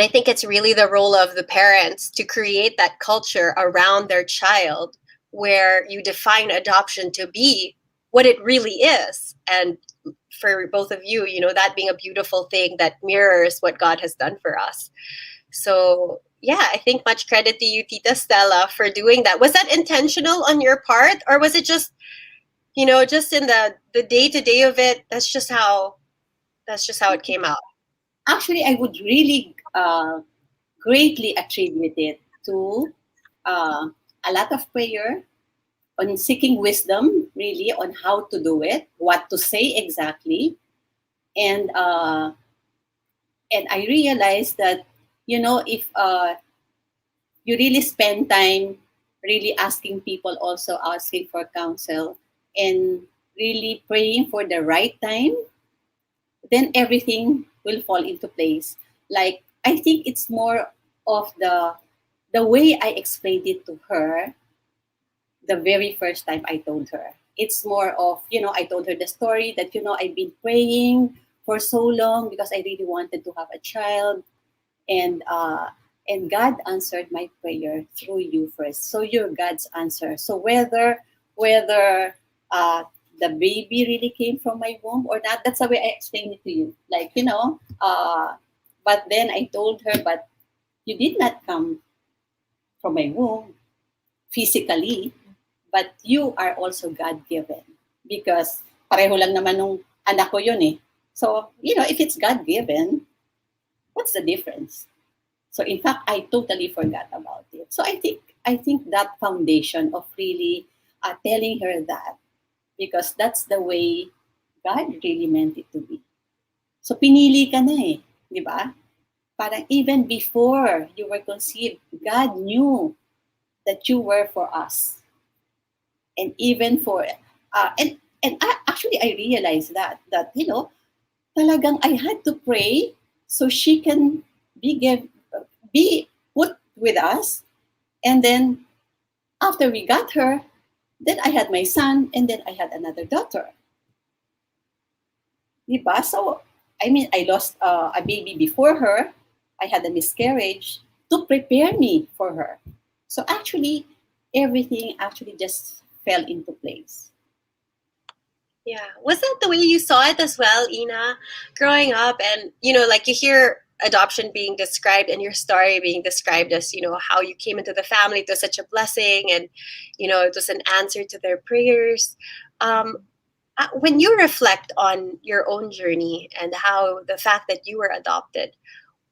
I think it's really the role of the parents to create that culture around their child where you define adoption to be what it really is. And for both of you, that being a beautiful thing that mirrors what God has done for us. So yeah, I think much credit to you, Tita Stella, for doing that. Was that intentional on your part, or was it just, just in the day-to-day of it, that's just how it came out? actually, I would really greatly attribute it to a lot of prayer, on seeking wisdom, really, on how to do it, what to say exactly, and I realized that, if you really spend time really asking people, also asking for counsel, and really praying for the right time, then everything will fall into place. Like, I think it's more of the way I explained it to her the very first time I told her. It's more of, I told her the story that, I've been praying for so long because I really wanted to have a child, and God answered my prayer through you first. So you're God's answer. So whether the baby really came from my womb or not, that's the way I explained it to you. Like, but then I told her, but you did not come from my womb physically, but you are also God-given, because pareho lang naman nung anak ko yun eh. So, if it's God-given, what's the difference? So in fact, I totally forgot about it. So I think that foundation of really telling her that, because that's the way God really meant it to be. So pinili ka na eh, di ba? Parang even before you were conceived, God knew that you were for us. And even for actually I realized that talagang I had to pray so she can be put with us, and then after we got her, then I had my son, and then I had another daughter. Diba? So I mean, I lost a baby before her. I had a miscarriage to prepare me for her. So actually, everything actually just fell into place. Yeah. Was that the way you saw it as well, Ina, growing up? And, like you hear adoption being described and your story being described as, how you came into the family. It was such a blessing, and, it was an answer to their prayers. When you reflect on your own journey and how the fact that you were adopted,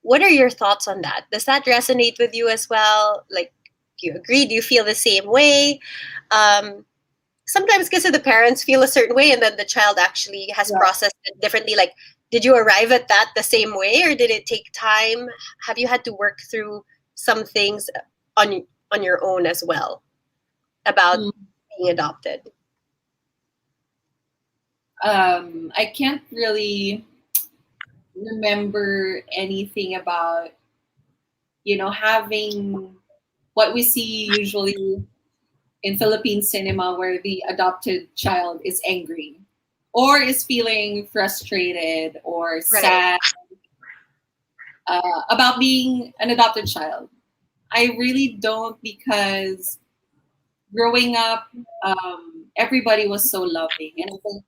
what are your thoughts on that? Does that resonate with you as well? Like, do you agree? Do you feel the same way? Sometimes because the parents feel a certain way and then the child actually has processed it differently. Like, did you arrive at that the same way, or did it take time? Have you had to work through some things on your own as well about being adopted? I can't really remember anything about, having what we see usually in Philippine cinema, where the adopted child is angry or is feeling frustrated or sad about being an adopted child. I really don't, because growing up, everybody was so loving, and I think,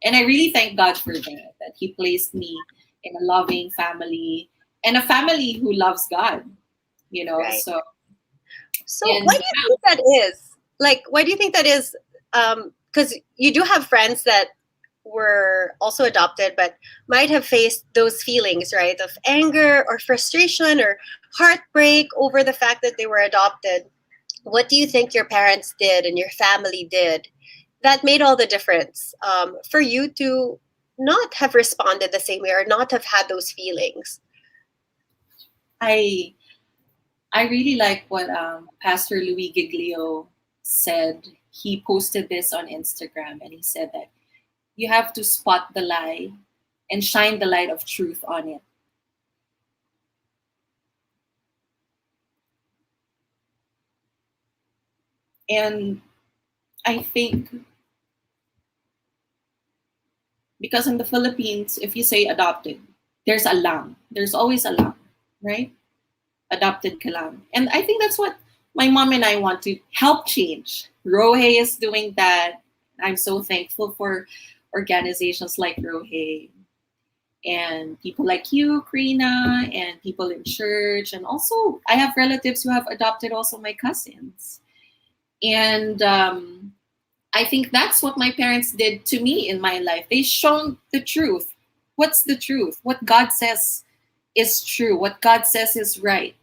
and I really thank God for that He placed me in a loving family, and a family who loves God. Right. So why do you think that is? Like, why do you think that is? Because you do have friends that were also adopted, but might have faced those feelings, right, of anger or frustration or heartbreak over the fact that they were adopted. What do you think your parents did and your family did that made all the difference for you to not have responded the same way or not have had those feelings? I really like what Pastor Louis Giglio said. He posted this on Instagram, and he said that you have to spot the lie and shine the light of truth on it. And I think, because in the Philippines, if you say adopted, there's a lang. There's always a lang, right? Adopted ka lang. And I think that's what my mom and I want to help change. Rohe is doing that. I'm so thankful for organizations like Rohe and people like you, Karina, and people in church. And also, I have relatives who have adopted also my cousins. And I think that's what my parents did to me in my life. They shown the truth. what's the truth? What God says is true. What God says is right.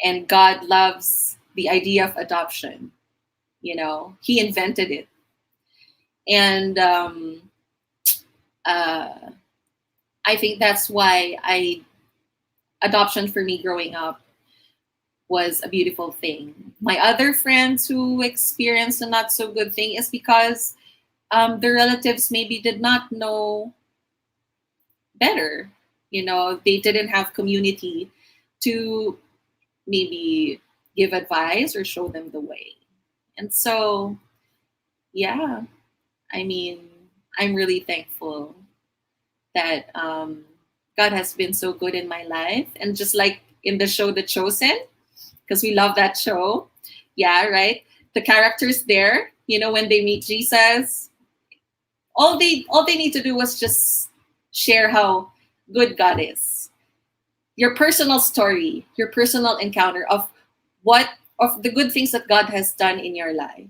And God loves the idea of adoption. You know, He invented it. And I think that's why adoption for me growing up was a beautiful thing. My other friends who experienced a not so good thing is because their relatives maybe did not know better. You know, they didn't have community to maybe give advice or show them the way. And so, yeah, I mean, I'm really thankful that God has been so good in my life. And just like in the show The Chosen, because we love that show. Yeah, right? The characters there, you know, when they meet Jesus, all they need to do was just share how good God is. Your personal story, your personal encounter of the good things that God has done in your life.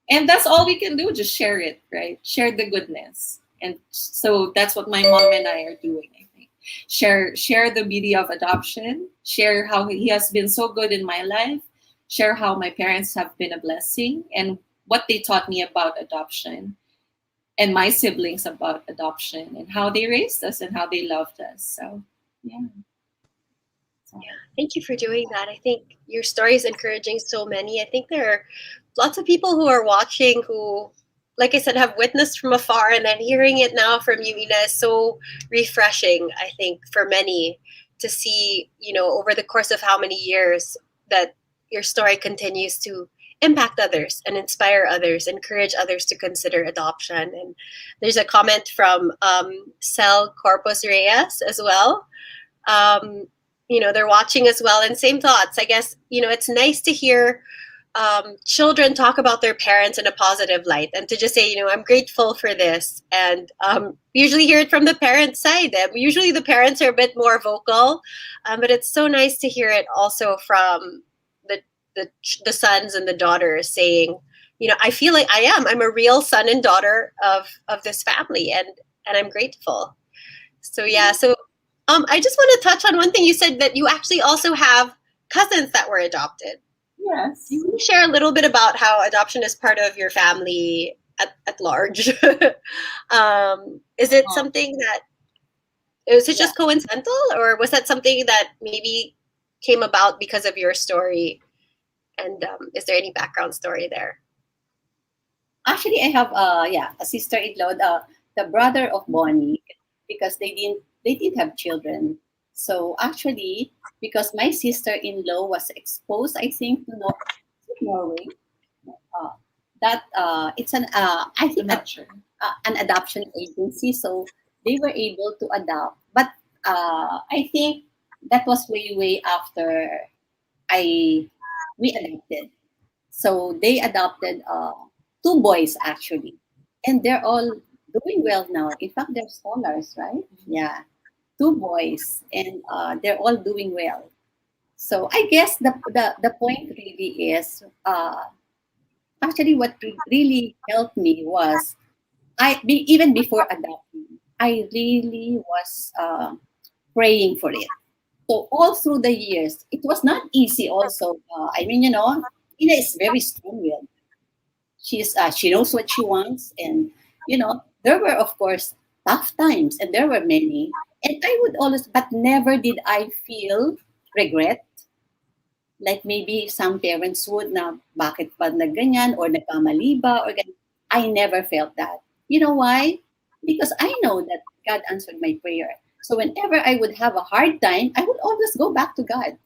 And that's all we can do, just share it, right? Share the goodness. And so that's what my mom and I are doing, I think. Share the beauty of adoption, share how He has been so good in my life, share how my parents have been a blessing and what they taught me about adoption and my siblings about adoption and how they raised us and how they loved us. So, yeah. Thank you for doing that. I think your story is encouraging so many. I think there are lots of people who are watching who, like I said, have witnessed from afar, and then hearing it now from you, Ina, is so refreshing, I think, for many to see, you know, over the course of how many years that your story continues to impact others and inspire others, encourage others to consider adoption. And there's a comment from Cel Corpus Reyes as well. You know, they're watching as well, and same thoughts. I guess, you know, it's nice to hear children talk about their parents in a positive light and to just say, you know, I'm grateful for this. And usually hear it from the parent side. Usually the parents are a bit more vocal, but it's so nice to hear it also from the sons and the daughters saying, you know, I feel like I'm a real son and daughter of this family, and I'm grateful. So yeah, so I just want to touch on one thing you said, that you actually also have cousins that were adopted. Yes. You can share a little bit about how adoption is part of your family at large. Is it something that, was it just coincidental, or was that something that maybe came about because of your story? And is there any background story there? Actually, I have a sister-in-law, the brother of Bonnie, because they didn't have children. So actually, because my sister-in-law was exposed, I think, to Norway, it's an I think an adoption agency. So they were able to adopt, but I think that was way after we adopted. So they adopted 2 boys actually, and they're all doing well now. In fact, they're scholars, right? Yeah, 2 boys, and they're all doing well. So I guess the point really is actually what really helped me was even before adopting, I really was praying for it. So all through the years, it was not easy. Also, I mean, you know, Ina is very strong-willed. She knows what she wants, and you know, there were of course tough times, and there were many. And I would always, but never did I feel regret. Like maybe some parents would na, bakit pa nagganyan or nagkamali ba or ganyan. I never felt that. You know why? Because I know that God answered my prayer. So whenever I would have a hard time, I would always go back to God.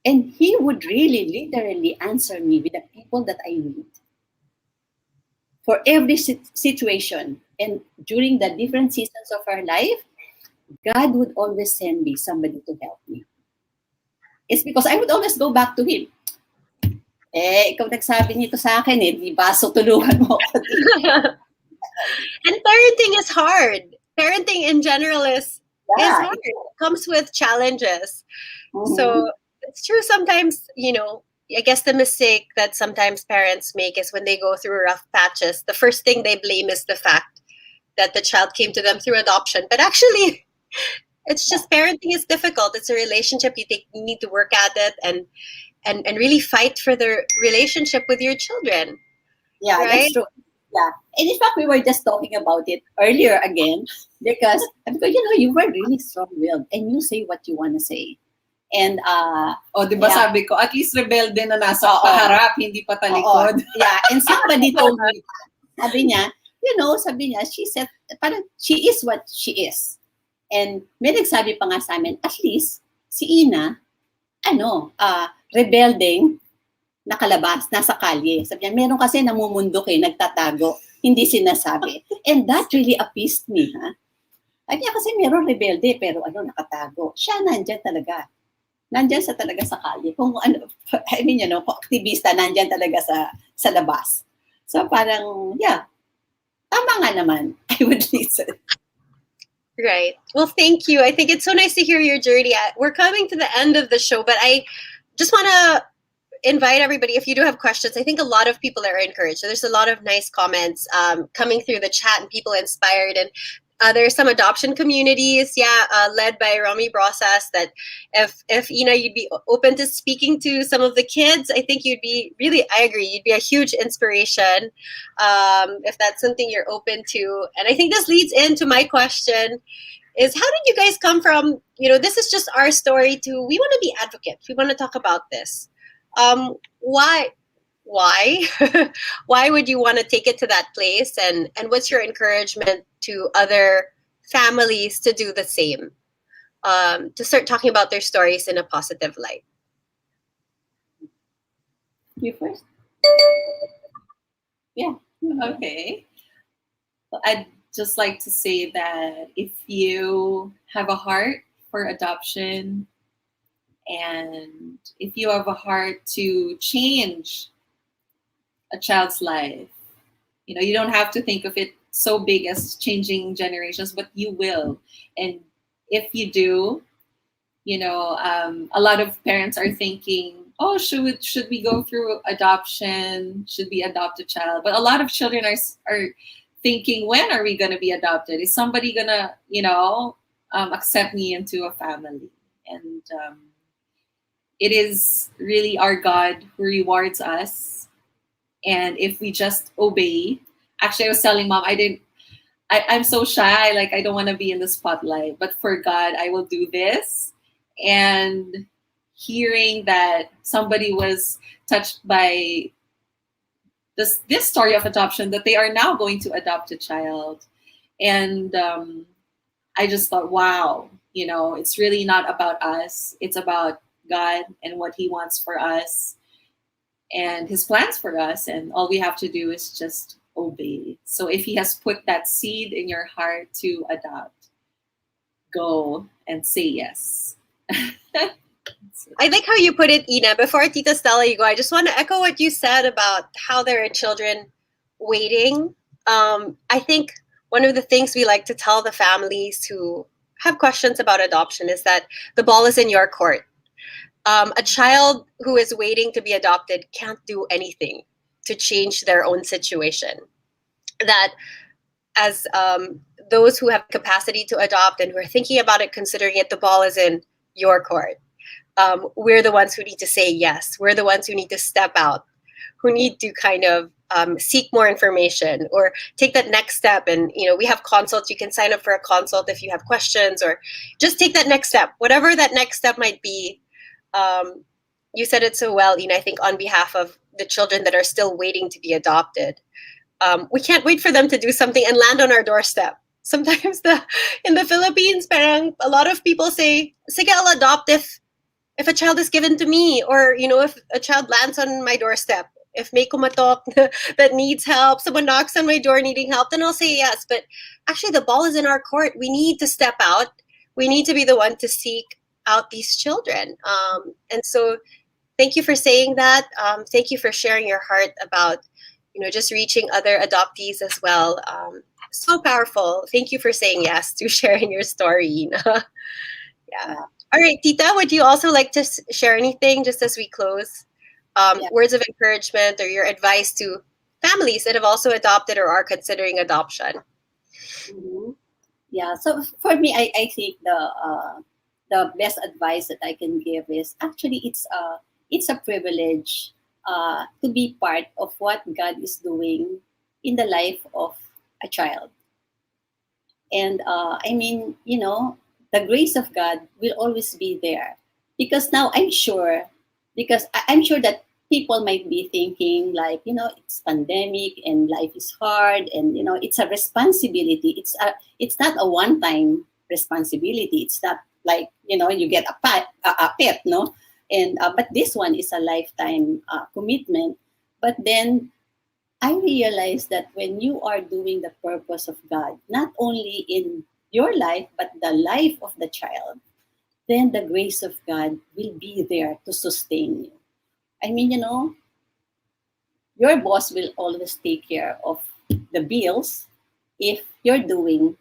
And He would really literally answer me with the people that I need. For every situation and during the different seasons of our life, God would always send me somebody to help me. It's because I would always go back to Him. Ikaw nagsabi nito sa akin di ba? So tulungan mo ako. And parenting is hard. Parenting in general is hard. It comes with challenges. Mm-hmm. So it's true sometimes, you know, I guess the mistake that sometimes parents make is when they go through rough patches, the first thing they blame is the fact that the child came to them through adoption. But actually, it's just parenting is difficult. It's a relationship. You need to work at it and really fight for the relationship with your children. Yeah, right? that's true. Yeah. And in fact, we were just talking about it earlier again because you were really strong-willed and you say what you want to say. And di ba yeah. sabi ko, at least rebelde na nasa Oo. paharap, hindi pa talikod. Yeah, and somebody told me, sabi niya, she said, parang she is what she is. And may nagsabi pa nga sa amin, at least, si Ina, rebelding, nakalabas, nasa kalye. Sabi niya, meron kasi namumundok nagtatago, hindi sinasabi. And that really appeased me, ha? Sabi niya, kasi meron rebelde, pero nakatago. Siya nandyan talaga. Nandyan talaga sa kalye. Kung kung aktivista, nandyan talaga sa labas. So parang, yeah, tama nga naman. I would listen. Right. Well, thank you. I think it's so nice to hear your journey. We're coming to the end of the show, but I just want to invite everybody, if you do have questions. I think a lot of people are encouraged. So there's a lot of nice comments coming through the chat and people inspired. And there's some adoption communities, led by Romy Brosas, that if you'd be open to speaking to some of the kids, I think I agree, you'd be a huge inspiration if that's something you're open to. And I think this leads into my question is, how did you guys come from, this is just our story, to we want to be advocates. We want to talk about this. Why? Why would you want to take it to that place? And what's your encouragement to other families to do the same? To start talking about their stories in a positive light. You first? Yeah. Okay. Well, I'd just like to say that if you have a heart for adoption, and if you have a heart to change a child's life, you don't have to think of it so big as changing generations, but you will. And if you do, a lot of parents are thinking, oh, should we go through adoption? Should we adopt a child? But a lot of children are thinking, when are we going to be adopted? Is somebody going to, accept me into a family? And it is really our God who rewards us. And if we just obey, actually, I was telling Mom, I'm so shy, like I don't want to be in the spotlight, but for God, I will do this. And hearing that somebody was touched by this story of adoption, that they are now going to adopt a child. And I just thought, wow, it's really not about us. It's about God and what He wants for us and His plans for us. And all we have to do is just obey. So if He has put that seed in your heart to adopt, go and say yes. I like how you put it, Ina. Before Tita Stella, you go, I just want to echo what you said about how there are children waiting. I think one of the things we like to tell the families who have questions about adoption is that the ball is in your court. A child who is waiting to be adopted can't do anything to change their own situation. That as those who have capacity to adopt and who are thinking about it, considering it, the ball is in your court. We're the ones who need to say yes. We're the ones who need to step out, who need to kind of seek more information or take that next step. And, we have consults. You can sign up for a consult if you have questions, or just take that next step, whatever that next step might be. You said it so well, Ina, I think on behalf of the children that are still waiting to be adopted. We can't wait for them to do something and land on our doorstep. Sometimes in the Philippines, parang a lot of people say, sige, I'll adopt if a child is given to me, or, if a child lands on my doorstep. If may kumatok that needs help, someone knocks on my door needing help, then I'll say yes. But actually, the ball is in our court. We need to step out. We need to be the one to seek out these children. And so thank you for saying that. Thank you for sharing your heart about, just reaching other adoptees as well. So powerful. Thank you for saying yes to sharing your story, Ina. Yeah. All right, Tita, would you also like to share anything just as we close? Words of encouragement or your advice to families that have also adopted or are considering adoption? Mhm. Yeah. So for me, I think the best advice that I can give is actually it's a privilege to be part of what God is doing in the life of a child. And I mean, the grace of God will always be there, because now I'm sure, because I'm sure that people might be thinking like, it's pandemic and life is hard, and it's a responsibility. It's not a one time responsibility. It's not like you get a pet, no. And but this one is a lifetime commitment. But then I realize that when you are doing the purpose of God, not only in your life, but the life of the child, then the grace of God will be there to sustain you. I mean, your boss will always take care of the bills if you're doing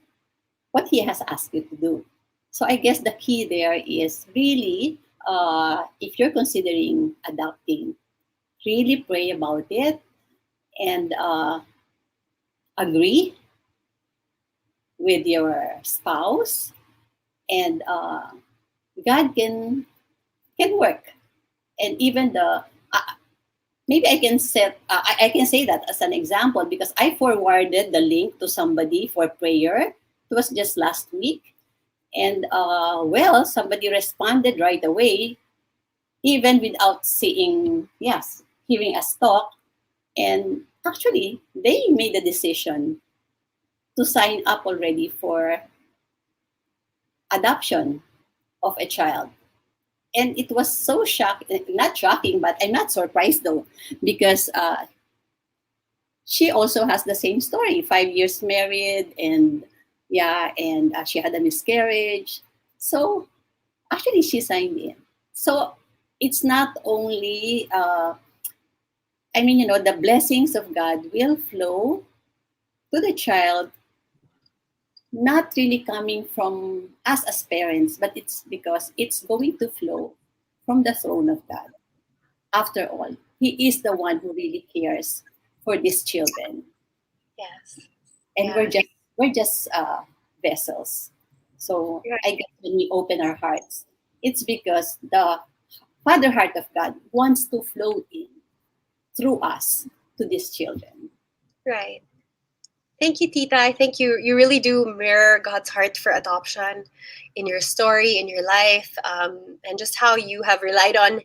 what he has asked you to do. So I guess the key there is really, if you're considering adopting, really pray about it and agree with your spouse, and God can work. And even the maybe I can I can say that as an example, because I forwarded the link to somebody for prayer. It was just last week, and well, somebody responded right away, even without seeing, yes, hearing us talk, and actually they made a decision to sign up already for adoption of a child. And it was so shocking, not shocking, but I'm not surprised though, because she also has the same story, 5 years married, and yeah, and she had a miscarriage. So actually, she signed in. So it's not only, I mean, the blessings of God will flow to the child, not really coming from us as parents, but it's because it's going to flow from the throne of God. After all, He is the one who really cares for these children, Yes. and Yeah. we're just vessels. So Right. I guess when we open our hearts, it's because the Father heart of God wants to flow in through us to these children. Right. Thank you, Tita. I think you really do mirror God's heart for adoption in your story, in your life, and just how you have relied on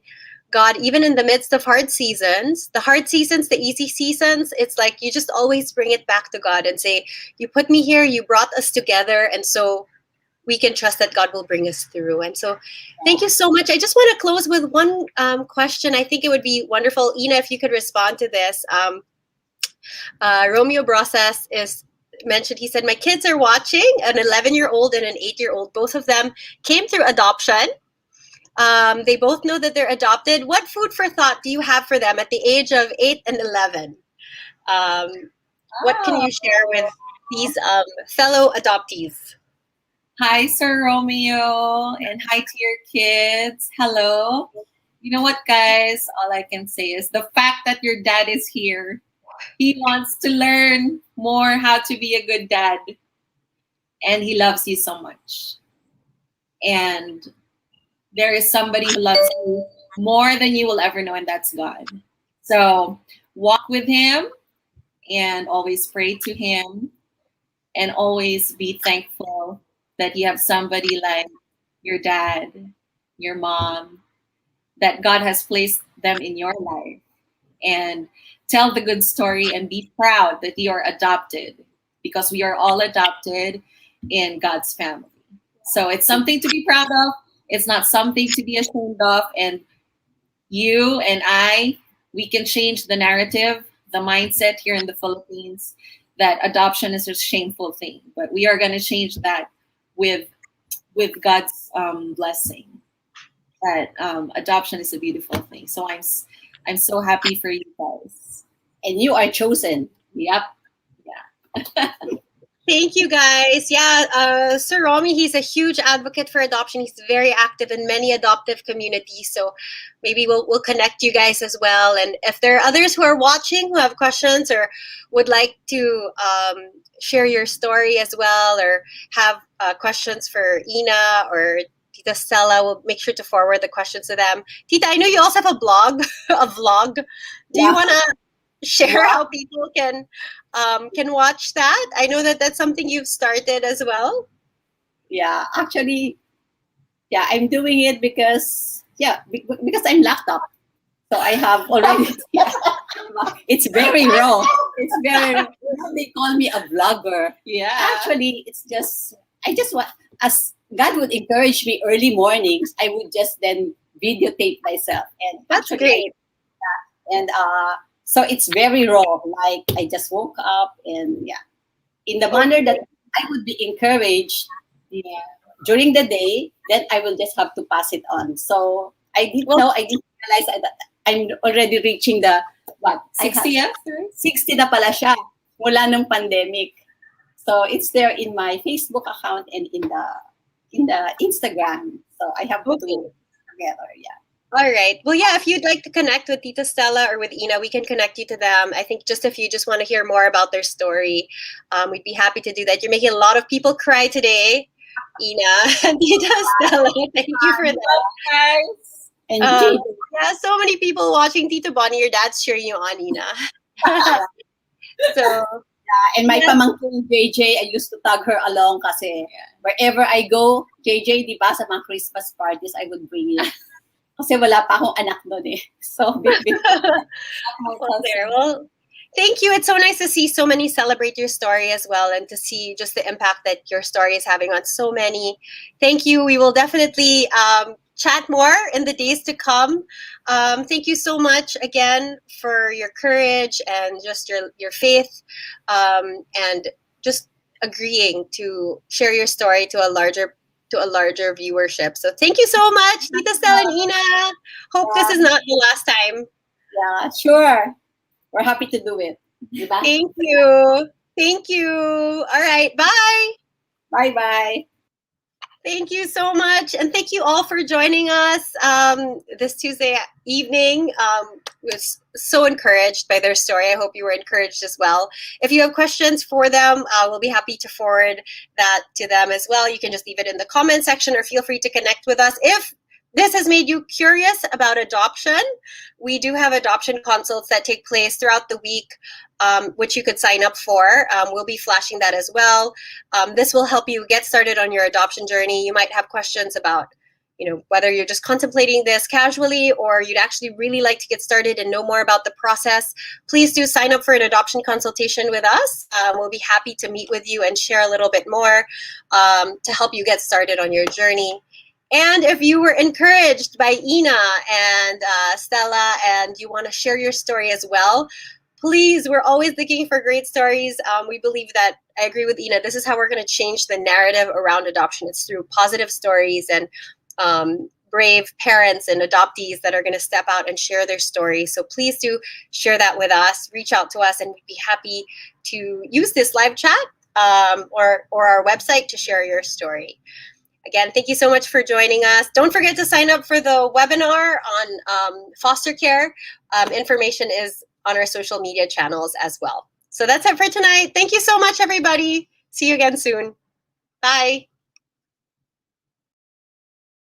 God even in the midst of hard seasons. The hard seasons, the easy seasons, it's like you just always bring it back to God and say, "You put me here, you brought us together, and so we can trust that God will bring us through." And so, thank you so much. I just want to close with one question. I think it would be wonderful, Ina, if you could respond to this. Romeo Brosas is mentioned. He said, "My kids are watching, an 11-year-old and an 8-year-old. Both of them came through adoption. They both know that they're adopted. What food for thought do you have for them at the age of 8 and 11? What can you share with these fellow adoptees?" Hi, Sir Romeo, and hi to your kids. Hello. You know what, guys? All I can say is the fact that your dad is here, he wants to learn more how to be a good dad, and he loves you so much. And there is somebody who loves you more than you will ever know, and that's God. So walk with him and always pray to him, and always be thankful that you have somebody like your dad, your mom, that God has placed them in your life. And tell the good story and be proud that you are adopted, because we are all adopted in God's family. So it's something to be proud of. It's not something to be ashamed of. And you and I, we can change the narrative, the mindset here in the Philippines, that adoption is a shameful thing. But we are going to change that with God's blessing. That adoption is a beautiful thing. So I'm so happy for you guys. And you are chosen. Yep. Yeah. Thank you, guys. Yeah, Sir Romy, he's a huge advocate for adoption. He's very active in many adoptive communities. So maybe we'll connect you guys as well. And if there are others who are watching who have questions or would like to share your story as well, or have questions for Ina or Tita Stella, we'll make sure to forward the questions to them. Tita, I know you also have a blog, a vlog. Do you want to share how people can watch that? I know that that's something you've started as well. Yeah, actually, yeah, I'm doing it because I'm locked up. So I have already. It's very raw. It's very. They call me a vlogger. Yeah. Actually, I just want, as God would encourage me early mornings, I would just then videotape myself, and that's great. So it's very raw. Like I just woke up, and in the manner that I would be encouraged during the day, then I will just have to pass it on. So I didn't realize that I'm already reaching the 60 60 na pala siya mula nung pandemic. So it's there in my Facebook account and in the Instagram. So I have to do it together. Yeah. All right. Well, yeah, if you'd like to connect with Tita Stella or with Ina, we can connect you to them. I think just if you just want to hear more about their story, we'd be happy to do that. You're making a lot of people cry today, Ina and Tita Stella. Thank you for that. Guys. And yeah, so many people watching. Tita Bonnie, your dad's cheering you on, Ina. So, and my pamangkin JJ, I used to tag her along kasi wherever I go, JJ, di ba, sa mga Christmas parties, I would bring you. Kasi wala pa akong anak doon eh. So, well, thank you. It's so nice to see so many celebrate your story as well, and to see just the impact that your story is having on so many. Thank you. We will definitely chat more in the days to come. Thank you so much again for your courage and just your faith, and just agreeing to share your story to a larger viewership. So thank you so much, Tita Stella and Ina. Hope this is not the last time. Yeah, sure. We're happy to do it. Diba? Thank you. Thank you. All right. Bye. Bye-bye. Thank you so much. And thank you all for joining us this Tuesday evening. Was so encouraged by their story. I hope you were encouraged as well. If you have questions for them, we'll be happy to forward that to them as well. You can just leave it in the comment section or feel free to connect with us. If this has made you curious about adoption, we do have adoption consults that take place throughout the week, which you could sign up for. We'll be flashing that as well. This will help you get started on your adoption journey. You might have questions about, whether you're just contemplating this casually or you'd actually really like to get started and know more about the process. Please do sign up for an adoption consultation with us. We'll be happy to meet with you and share a little bit more to help you get started on your journey. And if you were encouraged by Ina and Stella and you want to share your story as well, please, we're always looking for great stories. We believe that, I agree with Ina, this is how we're going to change the narrative around adoption. It's through positive stories and brave parents and adoptees that are going to step out and share their story. So please do share that with us. Reach out to us and we'd be happy to use this live chat or our website to share your story. Again, thank you so much for joining us. Don't forget to sign up for the webinar on foster care. Information is on our social media channels as well. So that's it for tonight. Thank you so much, everybody. See you again soon. Bye.